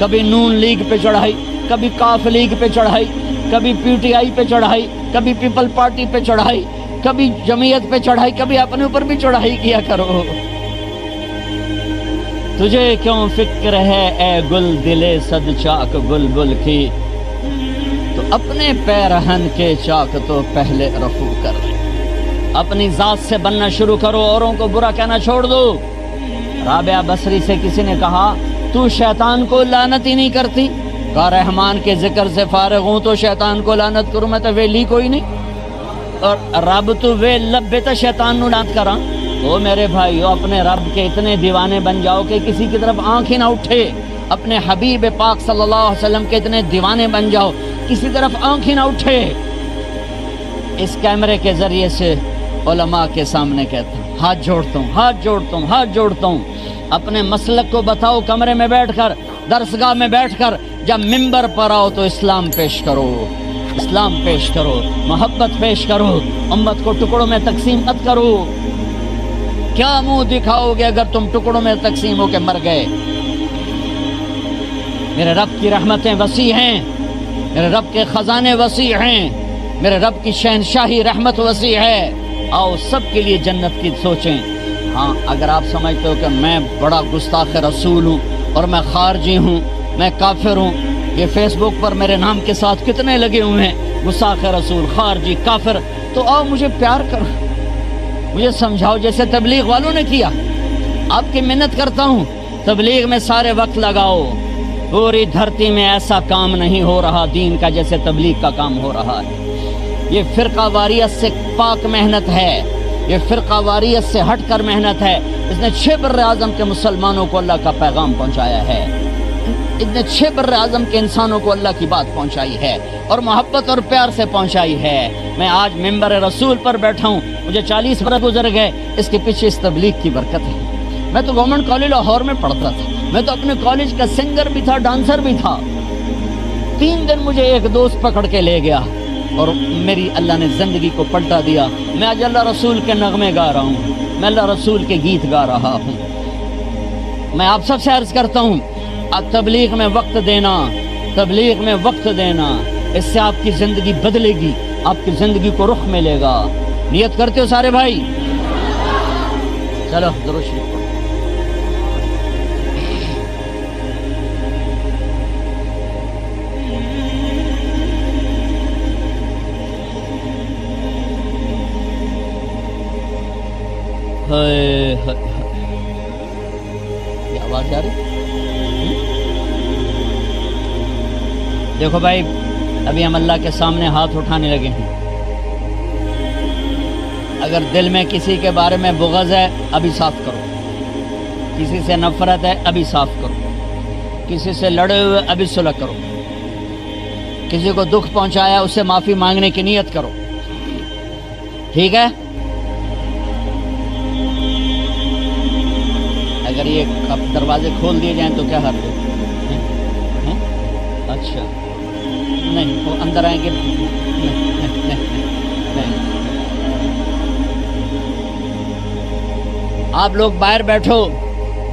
کبھی نون لیگ پہ چڑھائی، کبھی کاف لیگ پہ چڑھائی، کبھی پی ٹی آئی پہ چڑھائی، کبھی پیپل پارٹی پہ چڑھائی، کبھی جمعیت پہ چڑھائی، کبھی اپنے اوپر بھی چڑھائی کیا کرو۔ تجھے کیوں فکر ہے اے گل دلے صد چاک بلبل کی، تو اپنے پیرہن کے چاک تو پہلے رفو کر لے۔ اپنی ذات سے بننا شروع کرو، اوروں کو برا کہنا چھوڑ دو۔ رابعہ بصری سے کسی نے کہا تو شیطان کو لعنت ہی نہیں کرتی؟ کہا رحمان کے ذکر سے فارغ ہوں تو شیطان کو لعنت کروں؟ میں تو ویلی کوئی نہیں، اور رب تو وے لبے تو شیطان نو لعنت کراں؟ او میرے بھائیو، اپنے رب کے اتنے دیوانے بن جاؤ کہ کسی کی طرف آنکھ ہی نہ اٹھے۔ اپنے حبیب پاک صلی اللہ علیہ وسلم کے اتنے دیوانے بن جاؤ کسی طرف آنکھ ہی نہ اٹھے۔ اس کیمرے کے ذریعے سے علماء کے سامنے کہتا ہوں، ہاتھ جوڑتا ہوں، ہاتھ جوڑتا ہوں، ہاتھ جوڑتا ہوں، اپنے مسلک کو بتاؤ، کمرے میں بیٹھ کر، درسگاہ میں بیٹھ کر، جب منبر پر آؤ تو اسلام پیش کرو، اسلام پیش کرو، محبت پیش کرو، امت کو ٹکڑوں میں تقسیم مت کرو۔ کیا منہ دکھاؤ گے اگر تم ٹکڑوں میں تقسیم ہو کے مر گئے؟ میرے رب کی رحمتیں وسیع ہیں، میرے رب کے خزانے وسیع ہیں، میرے رب کی شہنشاہی رحمت وسیع ہے۔ آؤ سب کے لیے جنت کی سوچیں۔ ہاں اگر آپ سمجھتے ہو کہ میں بڑا گستاخ رسول ہوں اور میں خارجی ہوں، میں کافر ہوں، یہ فیس بک پر میرے نام کے ساتھ کتنے لگے ہوئے ہیں، گستاخ رسول، خارجی، کافر، تو آؤ مجھے پیار کرو، مجھے سمجھاؤ جیسے تبلیغ والوں نے کیا۔ آپ کی منت کرتا ہوں، تبلیغ میں سارے وقت لگاؤ۔ پوری دھرتی میں ایسا کام نہیں ہو رہا دین کا جیسے تبلیغ کا کام ہو رہا ہے۔ یہ فرقہ واریت سے پاک محنت ہے، یہ فرقہ واریت سے ہٹ کر محنت ہے۔ اس نے 6 بر اعظم کے مسلمانوں کو اللہ کا پیغام پہنچایا ہے، اس نے 6 بر اعظم کے انسانوں کو اللہ کی بات پہنچائی ہے اور محبت اور پیار سے پہنچائی ہے۔ میں آج منبر رسول پر بیٹھا ہوں، مجھے 40 برس گزر گئے، اس کے پیچھے اس تبلیغ کی برکت ہے۔ میں تو گورنمنٹ کالج لاہور میں پڑھتا تھا، میں تو اپنے کالج کا سنگر بھی تھا، ڈانسر بھی تھا۔ 3 دن مجھے ایک دوست پکڑ کے لے گیا اور میری اللہ نے زندگی کو پلٹا دیا۔ میں آج اللہ رسول کے نغمے گا رہا ہوں، میں اللہ رسول کے گیت گا رہا ہوں۔ میں آپ سب سے عرض کرتا ہوں، تبلیغ میں وقت دینا، تبلیغ میں وقت دینا، اس سے آپ کی زندگی بدلے گی، آپ کی زندگی کو رخ ملے گا۔ نیت کرتے ہو سارے بھائی؟ چلو درود شریف پڑھو۔ یہ آواز آ رہی؟ دیکھو بھائی، ابھی ہم اللہ کے سامنے ہاتھ اٹھانے لگے ہیں۔ اگر دل میں کسی کے بارے میں بغض ہے ابھی صاف کرو، کسی سے نفرت ہے ابھی صاف کرو، کسی سے لڑے ہوئے ابھی صلح کرو، کسی کو دکھ پہنچایا اس سے معافی مانگنے کی نیت کرو، ٹھیک ہے؟ اگر یہ دروازے کھول دیے جائیں تو کیا حرف ہے؟ اچھا نہیں، وہ اندر آئیں گے؟ نہیں۔ آپ لوگ باہر بیٹھو،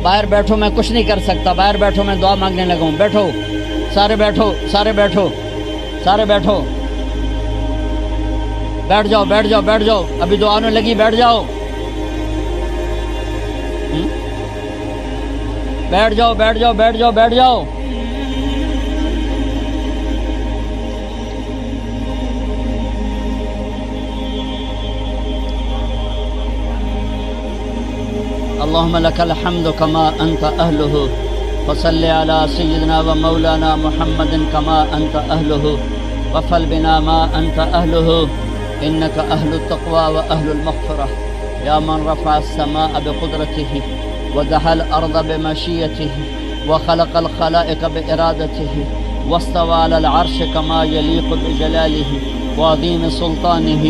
باہر بیٹھو، میں کچھ نہیں کر سکتا، باہر بیٹھو، میں دعا مانگنے لگا ہوں۔ بیٹھو سارے، بیٹھو سارے، بیٹھو سارے، بیٹھو، بیٹھ جاؤ، بیٹھ جاؤ، بیٹھ جاؤ، ابھی دعا آنے لگی، بیٹھ جاؤ، بیٹھ جاؤ، بیٹھ جاؤ، بیٹھ جاؤ، بیٹھ جاؤ۔ اللهم لك الحمد كما أنت أهله، وصل على سيدنا ومولانا محمد كما أنت أهله، وفل بنا ما أنت أهله، إنك أهل التقوى وأهل المغفرة، يا من رفع السماء بقدرته ودحى الأرض بمشيته وخلق الخلائق بإرادته واستوى على العرش كما يليق بجلاله وعظيم سلطانه،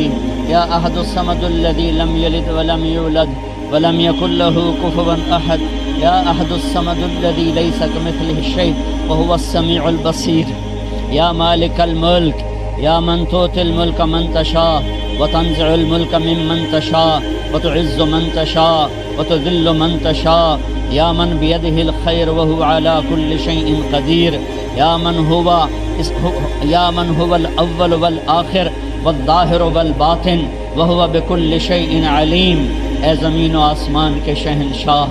يا أحد الصمد الذي لم يلد ولم يولد ولم يكن له كفوا أحد، يا أحد الصمد الذي ليس كمثله شيء وهو السميع البصير، يا مالك الملك، يا من تؤتي الملك من تشاء وتنزع الملك ممن تشاء، وتعز من تشاء وتذل من تشاء یا من بیدہ الخیر وهو علی کل شیء قدیر یا من هو الاول والآخر والظاہر والباطن وهو بكل شیء علیم۔ اے زمین و آسمان کے شہنشاہ،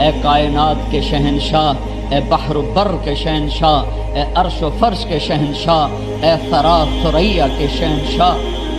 اے کائنات کے شہنشاہ، اے بحر و بر کے شہنشاہ، اے عرش و فرش کے شہنشاہ، اے ثرا ثریا کے شہنشاہ،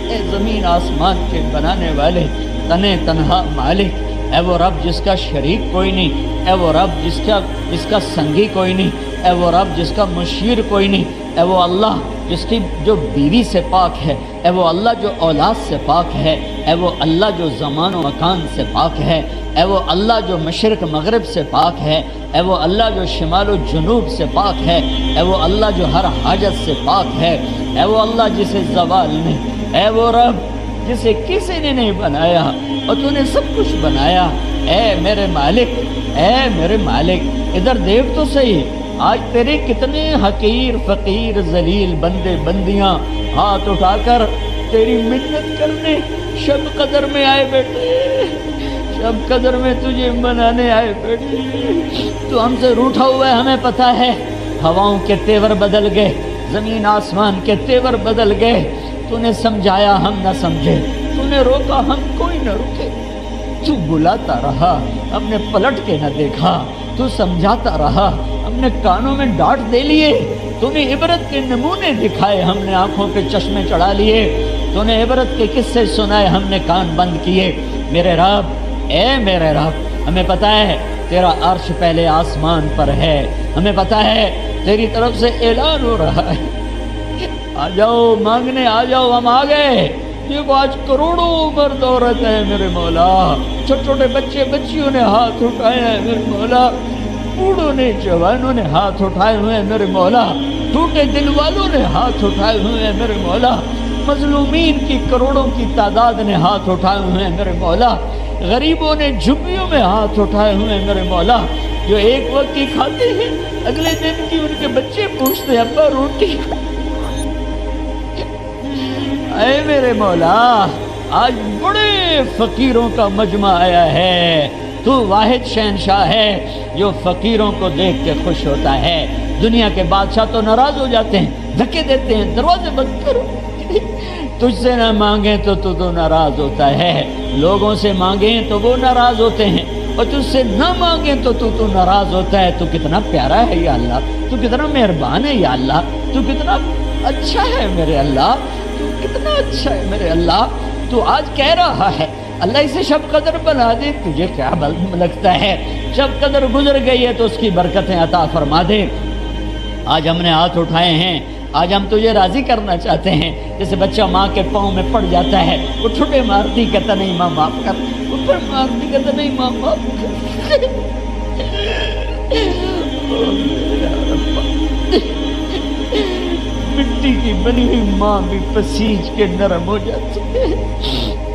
اے زمین آسمان کے بنانے والے، تنے تنہا مالک، اے وہ رب جس کا شریک کوئی نہیں، اے وہ رب جس کا سنگی کوئی نہیں، اے وہ رب جس کا مشیر کوئی نہیں، اے وہ اللہ جس کی جو بیوی سے پاک ہے، اے وہ اللہ جو اولاد سے پاک ہے، اے وہ اللہ جو زمان و مکان سے پاک ہے، اے وہ اللہ جو مشرق مغرب سے پاک ہے، اے وہ اللہ جو شمال و جنوب سے پاک ہے، اے وہ اللہ جو ہر حاجت سے پاک ہے، اے وہ اللہ جسے زوال نہیں، اے وہ رب جسے کسی نے نہیں بنایا اور تو نے سب کچھ بنایا۔ اے میرے مالک، اے میرے مالک، ادھر دیکھ تو صحیح، آج تیرے کتنے حقیر فقیر ذلیل بندے بندیاں ہاتھ اٹھا کر تیری منت کرنے شب قدر میں آئے بیٹھے، شب قدر میں تجھے منانے آئے بیٹھے۔ تو ہم سے روٹھا ہوا ہے، ہمیں پتہ ہے، ہواؤں کے تیور بدل گئے، زمین آسمان کے تیور بدل گئے، تو نے سمجھایا ہم نہ سمجھے، تو نے روکا ہم کوئی نہ رکے، تو بلاتا رہا ہم نے پلٹ کے نہ دیکھا، تو سمجھاتا رہا ہم نے کانوں میں ڈانٹ دے لیے، تو نے عبرت کے نمونے دکھائے ہم نے آنکھوں پہ چشمے چڑھا لیے، تو نے عبرت کے قصے سنائے ہم نے کان بند کیے۔ میرے رب، اے میرے رب، ہمیں پتہ ہے تیرا عرش پہلے آسمان پر ہے، ہمیں پتہ ہے تیری طرف سے اعلان ہو رہا ہے، آ جاؤ مانگنے، آ جاؤ، ہم آ گئے۔ دیکھو آج کروڑوں مرد عورت ہیں میرے مولا، چھوٹے چھوٹے بچے بچیوں نے ہاتھ اٹھائے ہیں میرے مولا، بوڑھوں نے جوانوں نے ہاتھ اٹھائے ہوئے ہیں میرے مولا، ٹوٹے دل والوں نے ہاتھ اٹھائے ہوئے ہیں میرے مولا، مظلومین کی کروڑوں کی تعداد نے ہاتھ اٹھائے ہوئے ہیں میرے مولا، غریبوں نے جھپیوں میں ہاتھ اٹھائے ہوئے ہیں میرے مولا، جو ایک وقت کی کھاتے ہیں اگلے دن کی ان کے بچے پوچھتے ہیں ابا روٹی۔ اے میرے مولا، آج بڑے فقیروں کا مجمع آیا ہے، تو واحد شہنشاہ ہے جو فقیروں کو دیکھ کے خوش ہوتا ہے۔ دنیا کے بادشاہ تو ناراض ہو جاتے ہیں، دھکے دیتے ہیں، دروازے بند کرو، تجھ سے نہ مانگیں تو تو ناراض ہوتا ہے، لوگوں سے مانگیں تو وہ ناراض ہوتے ہیں، اور تجھ سے نہ مانگیں تو تو ناراض ہوتا ہے۔ تو کتنا پیارا ہے یا اللہ، تو کتنا مہربان ہے یا اللہ، تو کتنا اچھا ہے میرے اللہ، تو کتنا اچھا ہے میرے اللہ۔ تو آج کہہ رہا ہے اللہ اسے شب قدر بنا دے، تجھے کیا لگتا ہے شب قدر گزر گئی ہے تو اس کی برکتیں عطا فرما دے۔ آج ہم نے ہاتھ اٹھائے ہیں، آج ہم تجھے راضی کرنا چاہتے ہیں، جیسے بچہ ماں کے پاؤں میں پڑ جاتا ہے، وہ ٹھوٹے مارتی کہتا نہیں ماں معاف کر، اوپر مارتی کہتا نہیں ماں معاف کر۔ مٹی کی بنی ہوئی ماں بھی پسیج کے نرم ہو جاتی ہے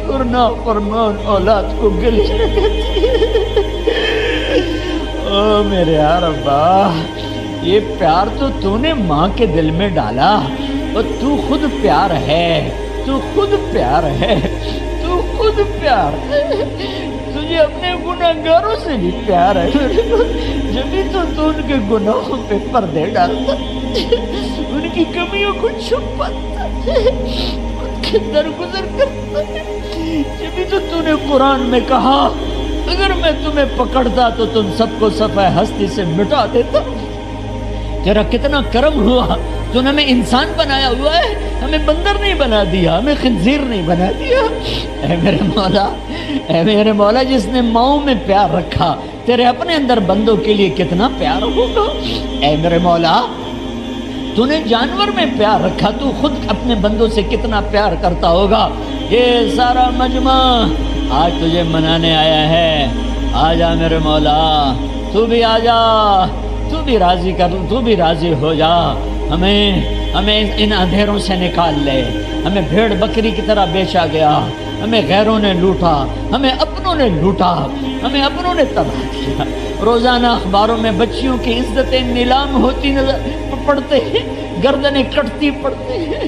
اور نافرمان اولاد کو گلے لگاتی ہے۔ او میرے ربا، یہ پیار تو نے ماں کے دل میں ڈالا، اور تو خود پیار ہے، تو خود پیار ہے، تو خود پیار ہے، تجھے اپنے گناہگاروں سے بھی پیار ہے، جبھی تو ان کے گناہوں پہ پردے ڈالتا، ان کی کمیوں کو چھپاتا ہے، ان کے درگزر کرتا ہے، جبھی تو نے قرآن میں کہا اگر میں تمہیں پکڑتا تو تم سب کو صفحہ ہستی سے مٹا دیتا۔ تیرا کتنا کرم ہوا، تو نے ہمیں انسان بنایا ہوا ہے، ہمیں بندر نہیں بنا دیا، ہمیں خنزیر نہیں بنا دیا۔ اے میرے مولا، اے میرے مولا، جس نے ماؤں میں پیار رکھا، تیرے اپنے اندر بندوں کے لیے کتنا پیار ہوگا۔ اے میرے مولا، تو نے جانور میں پیار رکھا، تو خود اپنے بندوں سے کتنا پیار کرتا ہوگا۔ یہ سارا مجمع آج تجھے منانے آیا ہے، آ جا میرے مولا، تو بھی آ جا، تو بھی راضی کر، تو بھی راضی ہو جا، ہمیں ان اندھیروں سے نکال لے، ہمیں بھیڑ بکری کی طرح بیچا گیا، ہمیں غیروں نے لوٹا، ہمیں اپنوں نے لوٹا، ہمیں اپنوں نے تباہ کیا۔ روزانہ اخباروں میں بچیوں کی عزتیں نیلام ہوتی نظر پڑتے ہیں، گردنیں کٹتی پڑتے ہیں،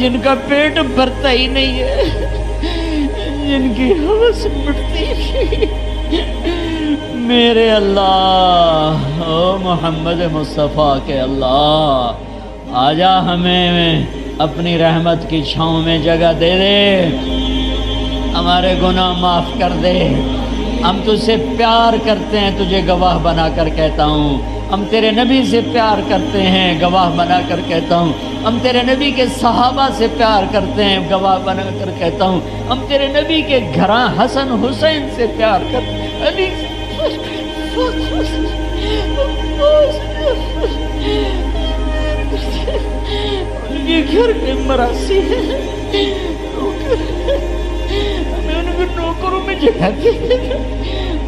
جن کا پیٹ بھرتا ہی نہیں ہے، جن کی ہوس مٹتی ہے، میرے اللہ او محمد مصطفیٰ کے اللہ آجا ہمیں اپنی رحمت کی چھاؤں میں جگہ دے دے، ہمارے گناہ معاف کر دے، ہم تجھ سے پیار کرتے ہیں، تجھے گواہ بنا کر کہتا ہوں، ہم تیرے نبی سے پیار کرتے ہیں، گواہ بنا کر کہتا ہوں، ہم تیرے نبی کے صحابہ سے پیار کرتے ہیں، گواہ بنا کر کہتا ہوں، ہم تیرے نبی کے گھراں حسن حسین سے پیار کرتے ہیں، علی ان کے گھر کے مراسی ہیں، ہمیں ان کے نوکروں میں جگہ دے،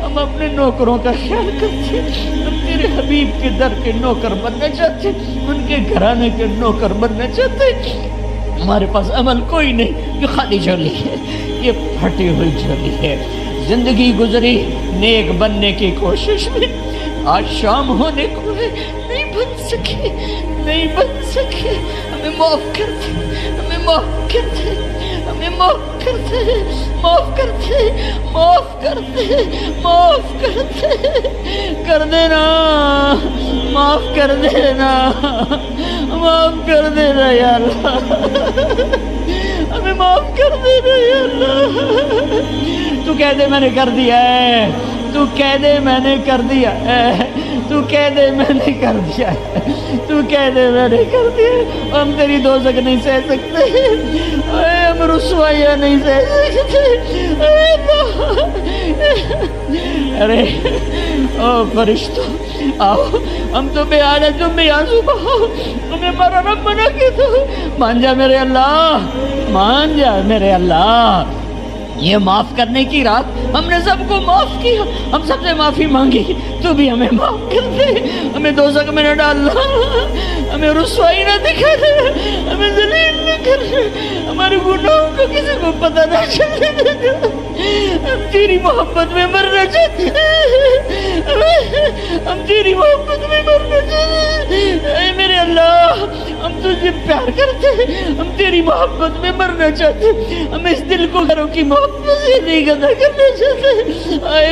ہم اپنے نوکروں کا خیال کرتے ہیں، ہم تیرے حبیب کے در کے نوکر بننا چاہتے ہیں، ان کے گھرانے کے نوکر بننا چاہتے ہیں۔ ہمارے پاس عمل کوئی نہیں، یہ خالی جھولی ہے، یہ پھٹی ہوئی جھولی ہے۔ زندگی گزری نیک بننے کی کوشش میں، آج شام ہونے کو ہے، نہیں بن سکے، نہیں بن سکے، ہمیں معاف کر دے، ہمیں معاف کر دے، ہمیں معاف کر دے، معاف کر دے، معاف کر دے، معاف کر دے، کر دینا، معاف کر دینا، معاف کر دینا یا اللہ، ہمیں معاف کر دینا یا اللہ۔ تو کہہ دے میں نے کر دیا ہے، تو کہہ دے میں نے کر دیا ہے، تو کہہ دے میں نے کر دیا ہے، تو کہہ دے میں نے کر دیا ہے۔ ہم تیری دوزخ نہیں سہ سکتے، اے ہم رسوائیاں نہیں سہ سکتے، اے اللہ۔ ارے او فرشتوں آؤ، ہم تو بے حال ہے، تم بھی آنسو بہاؤ، تمہیں ہمارا رب بنا کے دو، مان جا میرے اللہ، مان جا میرے اللہ۔ یہ معاف کرنے کی رات ہم نے سب کو معاف کیا، ہم سب سے معافی مانگی، تو بھی ہمیں معاف کر دے، ہمیں دوزخ میں نہ ڈالنا، ہمیں رسوائی نہ دکھا دے، ہمیں ذلیل نہ کر دے، ہمارے گناہوں کو کسی کو پتہ نہ چلے دے، ہم تیری محبت میں مرنا چاہتے ہیں، ہم تیری محبت میں مرنا چاہتے ہیں، اے میرے اللہ، ہم تجھے پیار کرتے ہیں، ہم تیری محبت میں مرنا چاہتے ہیں، ہم اس دل کو گھروں کی محبت سے نہیں گدا کرنا چاہتے، آئے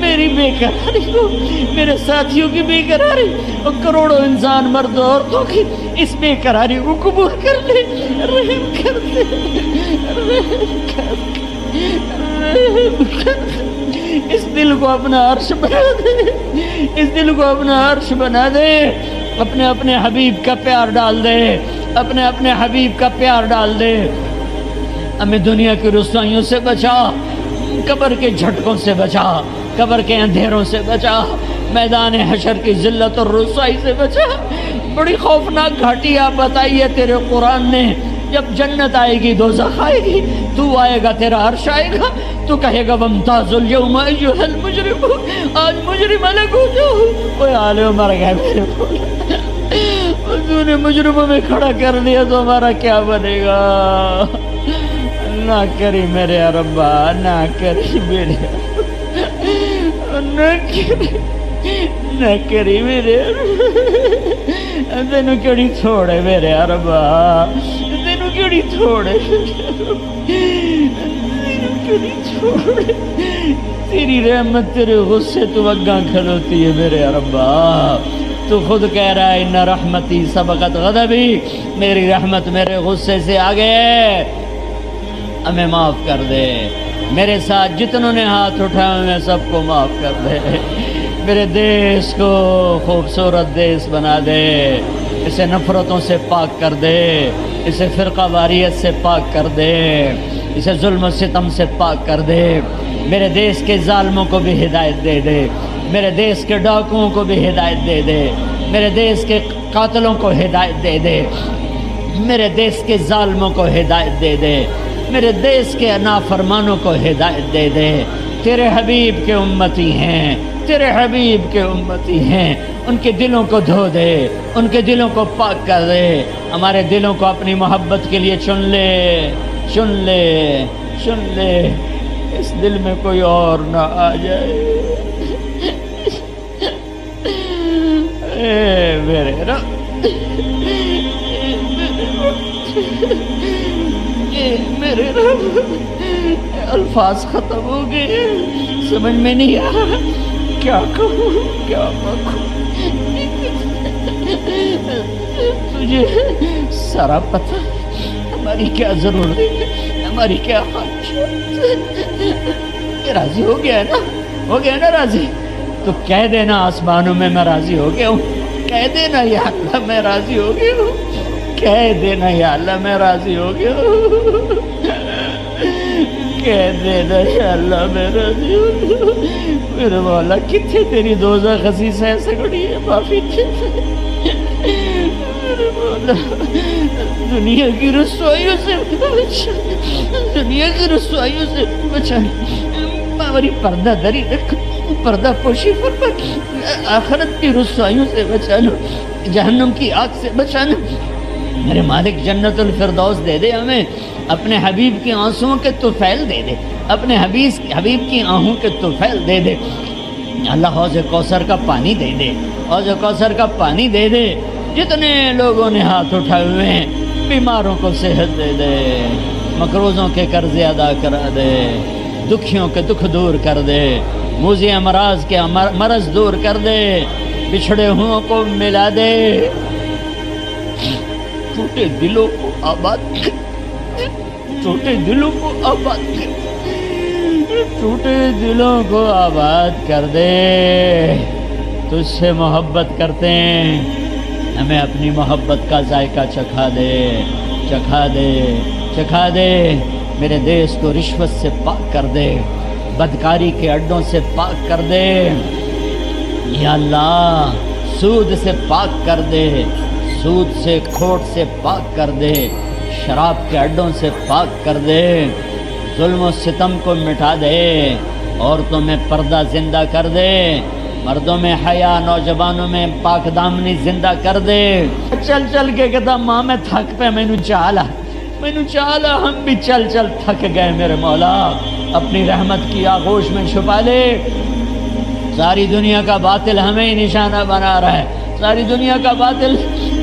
میری بے قراری کو، میرے ساتھیوں کی بے قراری اور کروڑوں انسان مرد و عورتوں کی اس بے قراری کو قبول کر لے، رحم کر دے، رحم کر دے، رحم کر دے، اس دل کو اپنا عرش بنا دے، اس دل کو اپنا عرش بنا دے، اپنے اپنے حبیب کا پیار ڈال دے، اپنے اپنے حبیب کا پیار ڈال دے، ہمیں دنیا کی رسوائیوں سے بچا، قبر کے جھٹکوں سے بچا، قبر کے اندھیروں سے بچا، میدان حشر کی ذلت اور رسوائی سے بچا۔ بڑی خوفناک گھاٹی آپ بتائی ہے تیرے قرآن نے، جب جنت آئے گی دوزخ آئے گی، تو آئے گا تیرا عرش آئے گا، تو کہے گا وَامْتَازُوا الْيَوْمَ أَيُّهَا الْمُجْرِمُونَ، آج مجرم الگ ہو جاؤ، کوئی عالم مر گیا میرے بولا، تو نے مجرموں میں کھڑا کر دیا تو ہمارا کیا بنے گا؟ نہ کری میرے ربا، نہ کری میرے ربا، نہ کری میرے ربا، تینوں کیڑی تھوڑے میرے ربا، تینوں کیڑی تھوڑے، تینوں کیڑی تھوڑے، تیری رحمت تیرے غصے تو اگاں کھلوتی ہے میرے ربا، تو خود کہہ رہا ہے ان رحمتی سبقت غضبی، میری رحمت میرے غصے سے آگے ہے، ہمیں معاف کر دے، میرے ساتھ جتنوں نے ہاتھ اٹھائے میں سب کو معاف کر دے، میرے دیش کو خوبصورت دیش بنا دے، اسے نفرتوں سے پاک کر دے، اسے فرقہ واریت سے پاک کر دے، اسے ظلم و ستم سے پاک کر دے، میرے دیش کے ظالموں کو بھی ہدایت دے دے، میرے دیش کے ڈاکوؤں کو بھی ہدایت دے دے، میرے دیش کے قاتلوں کو ہدایت دے دے، میرے دیش کے ظالموں کو ہدایت دے دے، میرے دیش کے نافرمانوں کو ہدایت دے دے، تیرے حبیب کے امتی ہیں، تیرے حبیب کے امتی ہیں، ان کے دلوں کو دھو دے، ان کے دلوں کو پاک کر دے، ہمارے دلوں کو اپنی محبت کے لیے چن لے، چن لے، چن لے، اس دل میں کوئی اور نہ آ جائے، اے میرے رب، میرے رب الفاظ ختم ہو گئے، سمجھ میں نہیں آ رہا کیا کہوں کیا بکوں۔ تجھے سارا پتہ ہماری کیا ضرورت ہے، ہماری کیا خواہشات۔ راضی ہو گیا نا، ہو گیا نا راضی؟ تو کہہ دینا آسمانوں میں میں راضی ہو گیا ہوں، کہہ دینا یا اللہ میں راضی ہو گیا ہوں، کہہ دینا یا اللہ میں راضی ہو گیا ہوں، کہہ دینا یا اللہ میں راضی ہو گیا ہوں۔ میرے مولا کتنے تیری دوزخ خسیس ہے سگڑی ہے، معافی دے میرے مولا، دنیا کی رسوائیوں سے بچا، دنیا کی رسوائیوں سے بچا، ہماری پردہ دری رکھ، پردہ پوشی فرما، آخرت کی رسوائیوں سے بچا لو، جہنم کی آگ سے بچا لو۔ میرے مالک جنت الفردوس دے دے ہمیں، اپنے حبیب کی آنسوؤں کے طفیل دے دے، اپنے حبیب کی آہوں کے طفیل دے دے۔ اللہ حوض کوثر کا پانی دے دے، حوض کوثر کا پانی دے دے۔ جتنے لوگوں نے ہاتھ اٹھائے ہوئے ہیں بیماروں کو صحت دے دے، مقروضوں کے قرضے ادا کرا دے، دکھیوں کے دکھ دور کر دے، موذی امراض کے مرض دور کر دے، بچھڑے ہوں کو ملا دے، ٹوٹے دلوں کو آباد کر، ٹوٹے دلوں کو آباد کر، ٹوٹے دلوں کو آباد کر دے۔ تجھ سے محبت کرتے ہیں، ہمیں اپنی محبت کا ذائقہ چکھا دے، چکھا دے، چکھا دے۔ میرے دیس کو رشوت سے پاک کر دے، بدکاری کے اڈوں سے پاک کر دے یا اللہ، سود سے پاک کر دے، سود سے کھوٹ سے پاک کر دے، شراب کے اڈوں سے پاک کر دے، ظلم و ستم کو مٹا دے، عورتوں میں پردہ زندہ کر دے، مردوں میں حیا، نوجوانوں میں پاک دامنی زندہ کر دے۔ چل چل کے کہتا ماں میں تھک پہ مینو چالا، ہم بھی چل چل تھک گئے میرے مولا، اپنی رحمت کی آغوش میں چھپا لے۔ ساری دنیا کا باطل ہمیں ہی نشانہ بنا رہا ہے، ساری دنیا کا باطل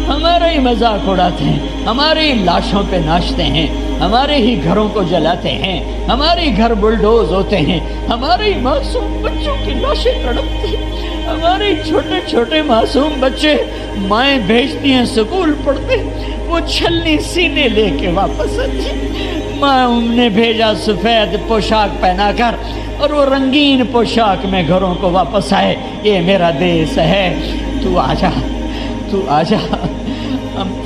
ہمارا ہی مذاق اڑاتے ہیں، ہمارے ہی لاشوں پہ ناچتے ہیں، ہمارے ہی گھروں کو جلاتے ہیں، ہمارے ہی گھر بلڈوز ہوتے ہیں، ہمارے ہی معصوم بچوں کی لاشیں تڑپتی ہیں، ہمارے ہی چھوٹے چھوٹے معصوم بچے مائیں بھیجتی ہیں سکول پڑھتے ہیں، وہ چھلنی سینے لے کے واپس آتی ہیں۔ ماں نے بھیجا سفید پوشاک پہنا کر اور وہ رنگین پوشاک میں گھروں کو واپس آئے۔ یہ میرا دیس ہے، تو آجا، تو آجا۔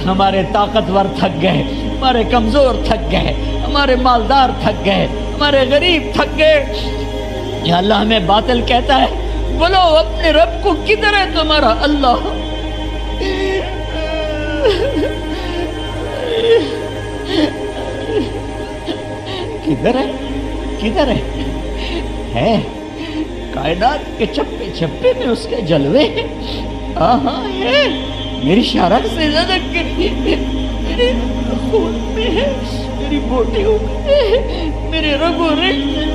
ہمارے طاقتور تھک گئے، ہمارے کمزور تھک گئے، ہمارے مالدار تھک گئے، ہمارے غریب تھک گئے۔ یا اللہ ہمیں باطل کہتا ہے، بولو اپنے رب کو، کدھر ہے تمہارا اللہ؟ کدھر ہے؟ کدھر ہے؟ کائنات کے چپے چپے میں اس کے جلوے ہیں۔ ہاں ہے، میری شرح سے زیادہ میرے خون میں ہے، میری بوٹیوں میں ہے، میرے رگ و رگ میں،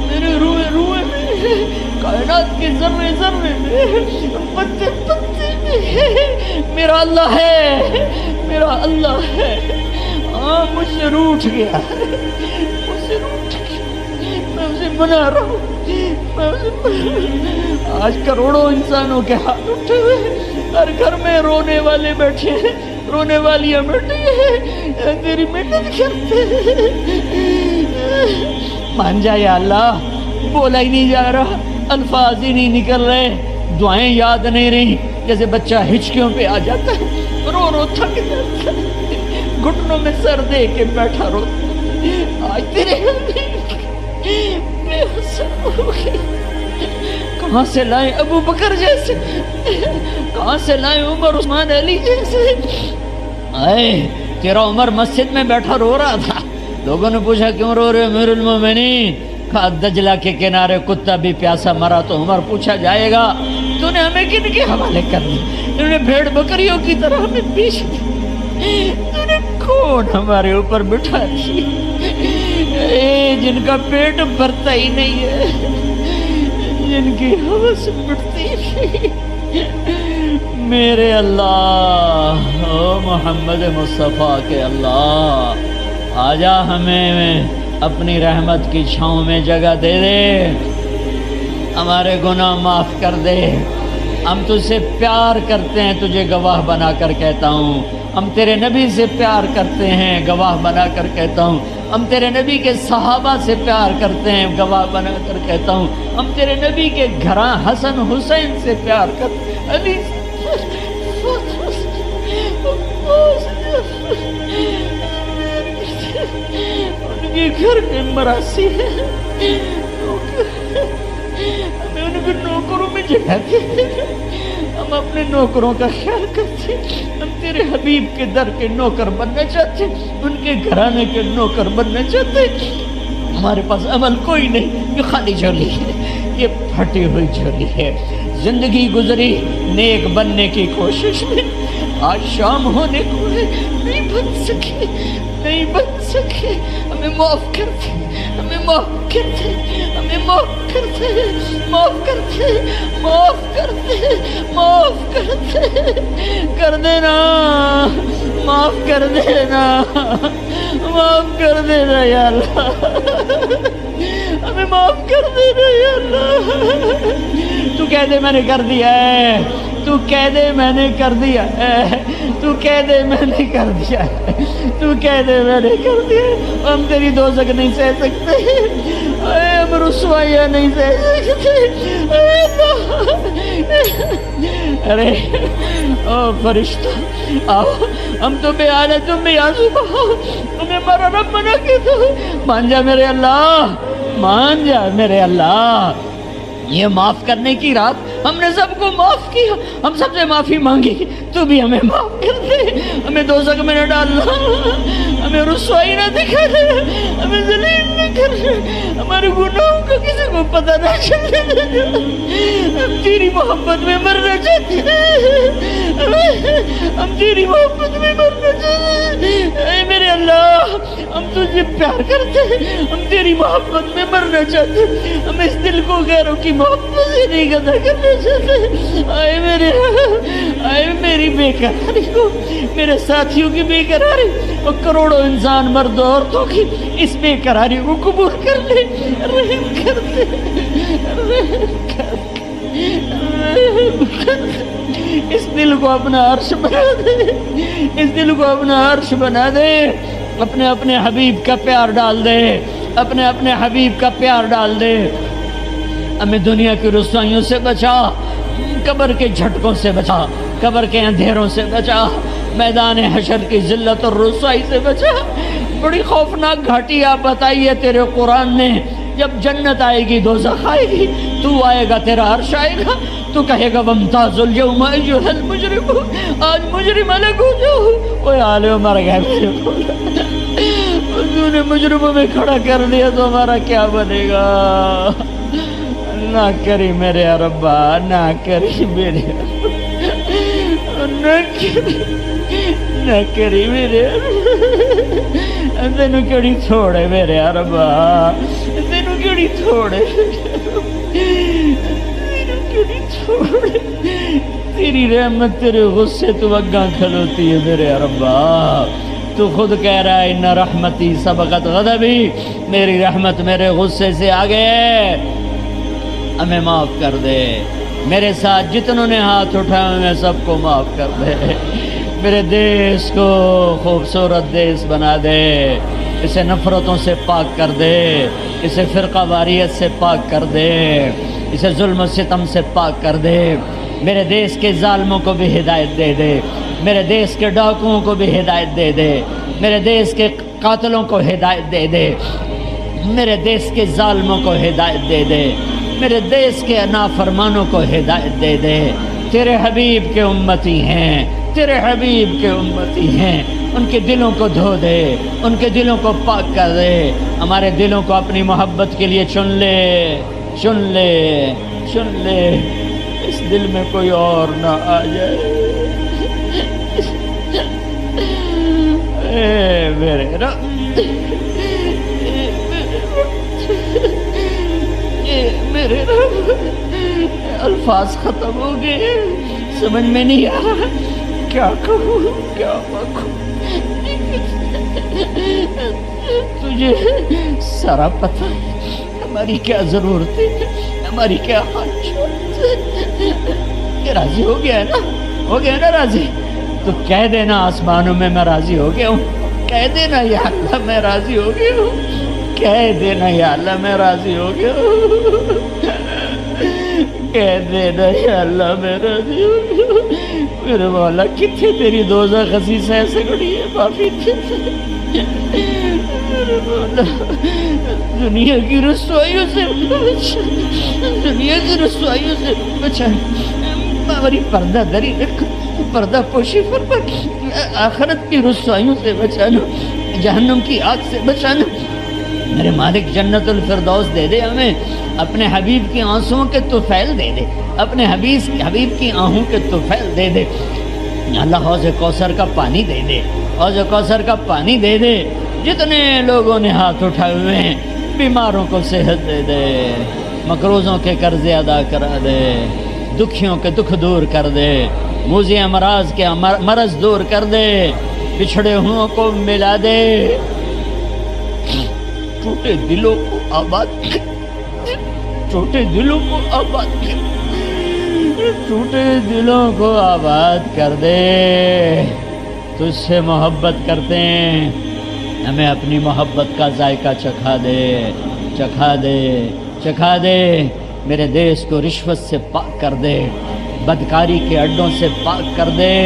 میرے روئے روئے میں ہے، کائنات کے ذرے ذرے میں، پتے پتے میں ہے۔ میرا اللہ ہے، میرا اللہ ہے۔ ہاں مجھ سے روٹھ گیا، مجھ سے روٹھ گیا، میں اسے منا رہا ہوں، میں اسے آج کروڑوں انسانوں کے ہاتھ اٹھے ہوئے، ہر گھر میں رونے والے بیٹھے ہیں، رونے والیاں بیٹھی ہیں، تیری محنت کرتے ہیں۔ مان جا یا اللہ، بولا ہی نہیں جا رہا، الفاظ ہی نہیں نکل رہے، دعائیں یاد نہیں رہی، جیسے بچہ ہچکیوں پہ آ جاتا ہے، رو رو تھک جاتا ہے، گھٹنوں میں سر دے کے بیٹھا رو۔ آج تیرے بے حسن ہو گئی، کہاں سے لائے ابو بکر جیسے، کہاں سے لائے عمر عثمان علی جیسے۔ آئے تیرا عمر مسجد میں بیٹھا رو رہا تھا، لوگوں نے پوچھا کیوں رو رہے امیر المومنین؟ کہا دجلہ کے کنارے کتا بھی پیاسا مرا تو عمر پوچھا جائے گا تو نے ہمیں کن کے حوالے کر دی؟ انہوں نے بھیڑ بکریوں کی طرح ہمیں پیش دی، تو نے کون ہمارے اوپر بٹھا دی؟ جن کا پیٹ بھرتا ہی نہیں ہے، جن کی ہوس مٹتی نہیں، میرے اللہ، او محمد مصطفیٰ کے اللہ، آجا ہمیں اپنی رحمت کی چھاؤں میں جگہ دے دے، ہمارے گناہ معاف کر دے، ہم تجھ سے پیار کرتے ہیں، تجھے گواہ بنا کر کہتا ہوں، ہم تیرے نبی سے پیار کرتے ہیں، گواہ بنا کر کہتا ہوں، ہم تیرے نبی کے صحابہ سے پیار کرتے ہیں، گواہ بنا کر کہتا ہوں، ہم تیرے نبی کے گھراں حسن حسین سے پیار کرتے ہیں، علی ان کے گھر کے مراسی ہیں، ہمیں ان کے نوکروں میں جگہ دے، ہم اپنے نوکروں کا خیال کرتے ہیں، ہم تیرے حبیب کے در کے نوکر بننا چاہتے ہیں، ان کے گھرانے کے نوکر بننا چاہتے ہیں، ہمارے پاس عمل کوئی نہیں، یہ خالی جھولی ہے، یہ پھٹی ہوئی جھولی ہے، زندگی گزری نیک بننے کی کوشش میں، آج شام ہونے کو ہے، نہیں بن سکے، نہیں بن سکے، ہمیں معاف کر دے، ہمیں معاف کر دے، ہمیں معاف کر دے، معاف کر دے، معاف کر دے، معاف کر دے، کر دینا، معاف کر دینا، معاف کر دینا یا اللہ، ہمیں معاف کر دینا یا اللہ، تو کہہ دے میں نے کر دیا ہے، تو کہہ دے میں نے کر دیا ہے، تو کہہ دے میں نے کر دیا ہے، تو کہہ دے میں نے کر دیا ہے، ہم تیری دوزخ نہیں سہ سکتے، اے ہم رسوائیاں نہیں سہ سکتے، اے اللہ، ارے او فرشتہ آؤ، ہم تو بے حال ہے، تم بھی آنسو بہاؤ، تمہیں ہمارا رب بنا کے دو، مان جا میرے اللہ، مان جا میرے اللہ، یہ معاف کرنے کی رات ہم نے سب کو معاف کیا، ہم سب سے معافی مانگی، تو بھی ہمیں معاف کر دے، ہمیں دوزخ میں نہ ڈالنا، ہمیں رسوائی نہ دکھا، ہمیں ذلیل نہ کر، ہمارے گناہوں کا کسی کو پتہ نہ چلے، ہم تیری محبت میں مرنا چاہتے ہیں، ہم تیری محبت میں مرنا چاہتے ہیں، اے میرے اللہ، ہم تجھے پیار کرتے ہیں، ہم تیری محبت میں مرنا چاہتے ہیں، ہم اس دل کو غیروں کی محبت سے نہیں گدا کرنا چاہتے، آئے میری بے قراری کو، میرے ساتھیوں کی بے قراری اور کروڑوں انسان مرد و عورتوں کی اس بے قراری کو قبول کر لے، رحم کر دے، رحم کر دے، رحم کر دے، اس دل کو اپنا عرش بنا دے، اس دل کو اپنا عرش بنا دے، اپنے اپنے حبیب کا پیار ڈال دے، اپنے اپنے حبیب کا پیار ڈال دے، ہمیں دنیا کی رسوائیوں سے بچا، قبر کے جھٹکوں سے بچا، قبر کے اندھیروں سے بچا، میدان حشر کی ذلت اور رسوائی سے بچا، بڑی خوفناک گھاٹی آپ بتائی ہے تیرے قرآن نے، جب جنت آئے گی دوزخ آئے گی، تو آئے گا تیرا عرش آئے گا، تو کہے گا وَامْتَازُ الْيَوْمَ أَيُّهَا الْمُجْرِمُونَ، آج مجرم الگ ہو جاؤ، اوہ عالم مر گئے میرے مولا، تو نے مجرموں میں کھڑا کر دیا تو ہمارا کیا بنے گا؟ نہ کری میرے ربا، نہ کری میرے ربا، نہ کری میرے ربا، تینوں کیڑی تھوڑے میرے ربا، تینوں کیڑی تھوڑے، تینوں کیڑی تھوڑے، تیری رحمت تیرے غصے تو اگاں کھلوتی ہے میرے ربا، تو خود کہہ رہا ہے ان رحمتی سبقت غضبی، میری رحمت میرے غصے سے آگے ہے، ہمیں معاف کر دے، میرے ساتھ جتنوں نے ہاتھ اٹھائے میں سب کو معاف کر دے، میرے دیس کو خوبصورت دیس بنا دے، اسے نفرتوں سے پاک کر دے، اسے فرقہ واریت سے پاک کر دے، اسے ظلم و ستم سے پاک کر دے، میرے دیس کے ظالموں کو بھی ہدایت دے دے، میرے دیس کے ڈاکوؤں کو بھی ہدایت دے دے، میرے دیس کے قاتلوں کو ہدایت دے دے، میرے دیس کے ظالموں کو ہدایت دے دے، میرے دیس کے نافرمانوں کو ہدایت دے دے، تیرے حبیب کے امتی ہیں، تیرے حبیب کے امتی ہیں، ان کے دلوں کو دھو دے، ان کے دلوں کو پاک کر دے، ہمارے دلوں کو اپنی محبت کے لیے چن لے، چن لے، چن لے، اس دل میں کوئی اور نہ آ جائے، اے میرے رب، میرے رب، الفاظ ختم ہو گئے، سمجھ میں نہیں آ رہا کیا کہوں کیا بکوں. تجھے سارا پتہ ہے ہماری کیا ضرورت ہے, ہماری کیا حاجت ہے. یہ راضی ہو گیا ہے نا, ہو گیا نا راضی؟ تو کہہ دینا آسمانوں میں میں راضی ہو گیا ہوں, کہہ دینا یا اللہ میں راضی ہو گیا ہوں, کہہ دینا یا اللہ میں راضی ہو گیا ہوں, کہہ دینا یا اللہ میں راضی ہو گیا ہوں. میرے مولا کتنے تیری دوزخ خسیس ہے سگڑی ہے معافی دے. میرے مولا دنیا کی رسوائیوں سے بچا, دنیا کی رسوائیوں سے بچا, ہماری پردہ دری رکھ, پردہ پوشی فرما, آخرت کی رسوائیوں سے بچانا, جہنم کی آگ سے بچانا. میرے مالک جنت الفردوس دے دے ہمیں, اپنے حبیب کی آنسوؤں کے طفیل دے دے, اپنے حبیب کی آہوں کے طفیل دے دے. اللہ حوض کوثر کا پانی دے دے, حوض کوثر کا پانی دے دے. جتنے لوگوں نے ہاتھ اٹھائے ہوئے ہیں بیماروں کو صحت دے دے, مقروضوں کے قرضے ادا کرا دے, دکھیوں کے دکھ دور کر دے, موذی امراض کے مرض دور کر دے, بچھڑے ہوں کو ملا دے, ٹوٹے دلوں کو آباد کر, ٹوٹے دلوں کو آباد کر, ٹوٹے دلوں کو آباد کر دے. تجھ سے محبت کرتے ہیں, ہمیں اپنی محبت کا ذائقہ چکھا دے, چکھا دے, چکھا دے. میرے دیس کو رشوت سے پاک کر دے, بدکاری کے اڈوں سے پاک کر دے.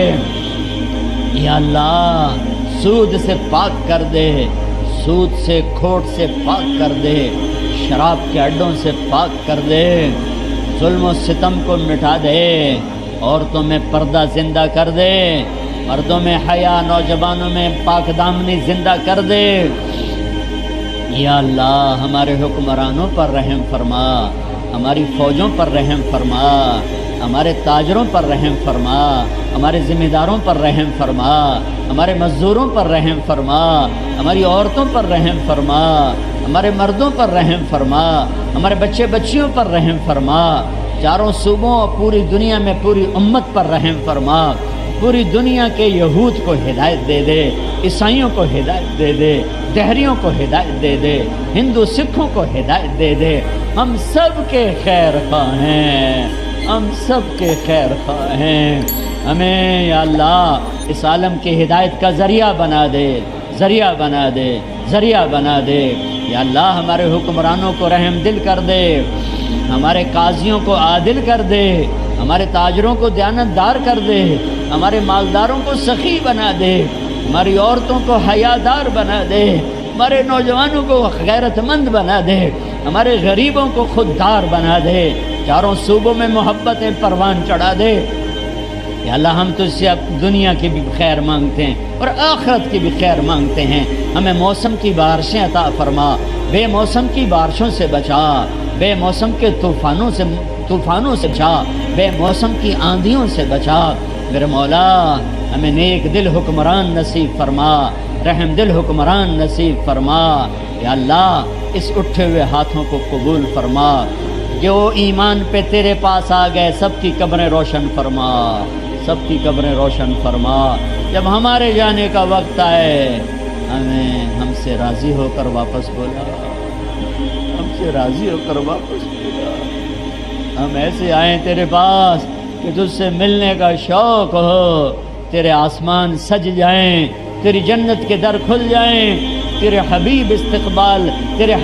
یا اللہ سود سے پاک کر دے, سود سے کھوٹ سے پاک کر دے, شراب کے اڈوں سے پاک کر دے. ظلم و ستم کو مٹا دے, عورتوں میں پردہ زندہ کر دے, مردوں میں حیا, نوجوانوں میں پاک دامنی زندہ کر دے. یا اللہ ہمارے حکمرانوں پر رحم فرما, ہماری فوجوں پر رحم فرما, ہمارے تاجروں پر رحم فرما, ہمارے ذمہ داروں پر رحم فرما, ہمارے مزدوروں پر رحم فرما, ہماری عورتوں پر رحم فرما, ہمارے مردوں پر رحم فرما, ہمارے بچے بچیوں پر رحم فرما. چاروں صوبوں اور پوری دنیا میں پوری امت پر رحم فرما. پوری دنیا کے یہود کو ہدایت دے دے, عیسائیوں کو ہدایت دے دے, دہریوں کو ہدایت دے دے, ہندو سکھوں کو ہدایت دے دے. ہم سب کے خیر خواہ ہیں, ہم سب کے خیر خواہ ہیں. ہمیں یا اللہ اس عالم کی ہدایت کا ذریعہ بنا دے, ذریعہ بنا دے, ذریعہ بنا دے. یا اللہ ہمارے حکمرانوں کو رحم دل کر دے, ہمارے قاضیوں کو عادل کر دے, ہمارے تاجروں کو دیانتدار کر دے, ہمارے مالداروں کو سخی بنا دے, ہماری عورتوں کو حیادار بنا دے, ہمارے نوجوانوں کو غیرت مند بنا دے, ہمارے غریبوں کو خوددار بنا دے. چاروں صوبوں میں محبتیں پروان چڑھا دے. یا اللہ ہم تجھ سے اب دنیا کی بھی خیر مانگتے ہیں اور آخرت کی بھی خیر مانگتے ہیں. ہمیں موسم کی بارشیں عطا فرما, بے موسم کی بارشوں سے بچا, بے موسم کے طوفانوں سے بچا, بے موسم کی آندھیوں سے بچا. میرے مولا ہمیں نیک دل حکمران نصیب فرما, رحم دل حکمران نصیب فرما. یا اللہ اس اٹھے ہوئے ہاتھوں کو قبول فرما. جو ایمان پہ تیرے پاس آ گئے سب کی قبریں روشن فرما, سب کی قبریں روشن فرما. جب ہمارے جانے کا وقت آئے ہم سے راضی ہو کر واپس بولا, ہم سے راضی ہو کر واپس بولا. ہم ایسے آئیں تیرے پاس کہ تجھ سے ملنے کا شوق ہو, تیرے آسمان سج جائیں, تیری جنت کے در کھل جائیں, تیرے حبیب استقبال, تیرے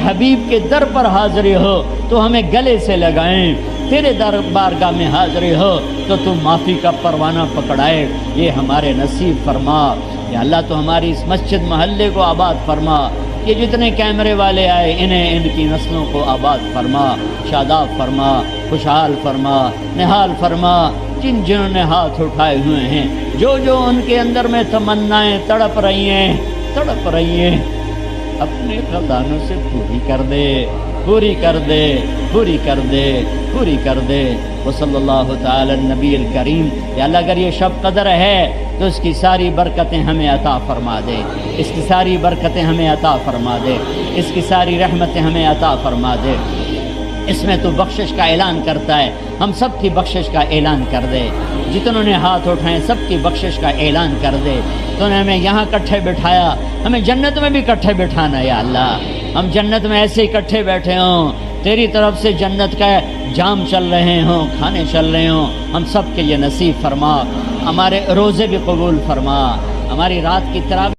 حبیب کے در پر حاضری ہو تو ہمیں گلے سے لگائیں, تیرے بارگاہ میں حاضری ہو تو معافی کا پروانہ پکڑائے. یہ ہمارے نصیب فرما. یا اللہ تو ہماری اس مسجد محلے کو آباد فرما. یہ جتنے کیمرے والے آئے ان کی نسلوں کو آباد فرما, شاداب فرما, خوشحال فرما, نہال فرما. جنہوں نے ہاتھ اٹھائے ہوئے ہیں, جو ان کے اندر میں تمنائیں تڑپ رہی ہیں اپنے خزانوں سے پوری کر دے, پوری کر دے, پوری کر دے, پوری کر دے. وصلی اللہ تعالی النبی الکریم. یا اللہ اگر یہ شب قدر ہے تو اس کی ساری برکتیں ہمیں عطا فرما دے, اس کی ساری برکتیں ہمیں عطا فرما دے, اس کی ساری رحمتیں ہمیں عطا فرما دے. اس میں تو بخشش کا اعلان کرتا ہے، ہم سب کی بخشش کا اعلان کر دے، جتنوں نے ہاتھ اٹھائے سب کی بخشش کا اعلان کر دے۔ تو نے ہمیں یہاں کٹھے بٹھایا، ہمیں جنت میں بھی کٹھے بٹھانا یا اللہ، ہم جنت میں ایسے ہی کٹھے بیٹھے ہوں، تیری طرف سے جنت کا جام چل رہے ہوں، کھانے چل رہے ہوں، ہم سب کے یہ نصیب فرما، ہمارے روزے بھی قبول فرما، ہماری رات کی تراویح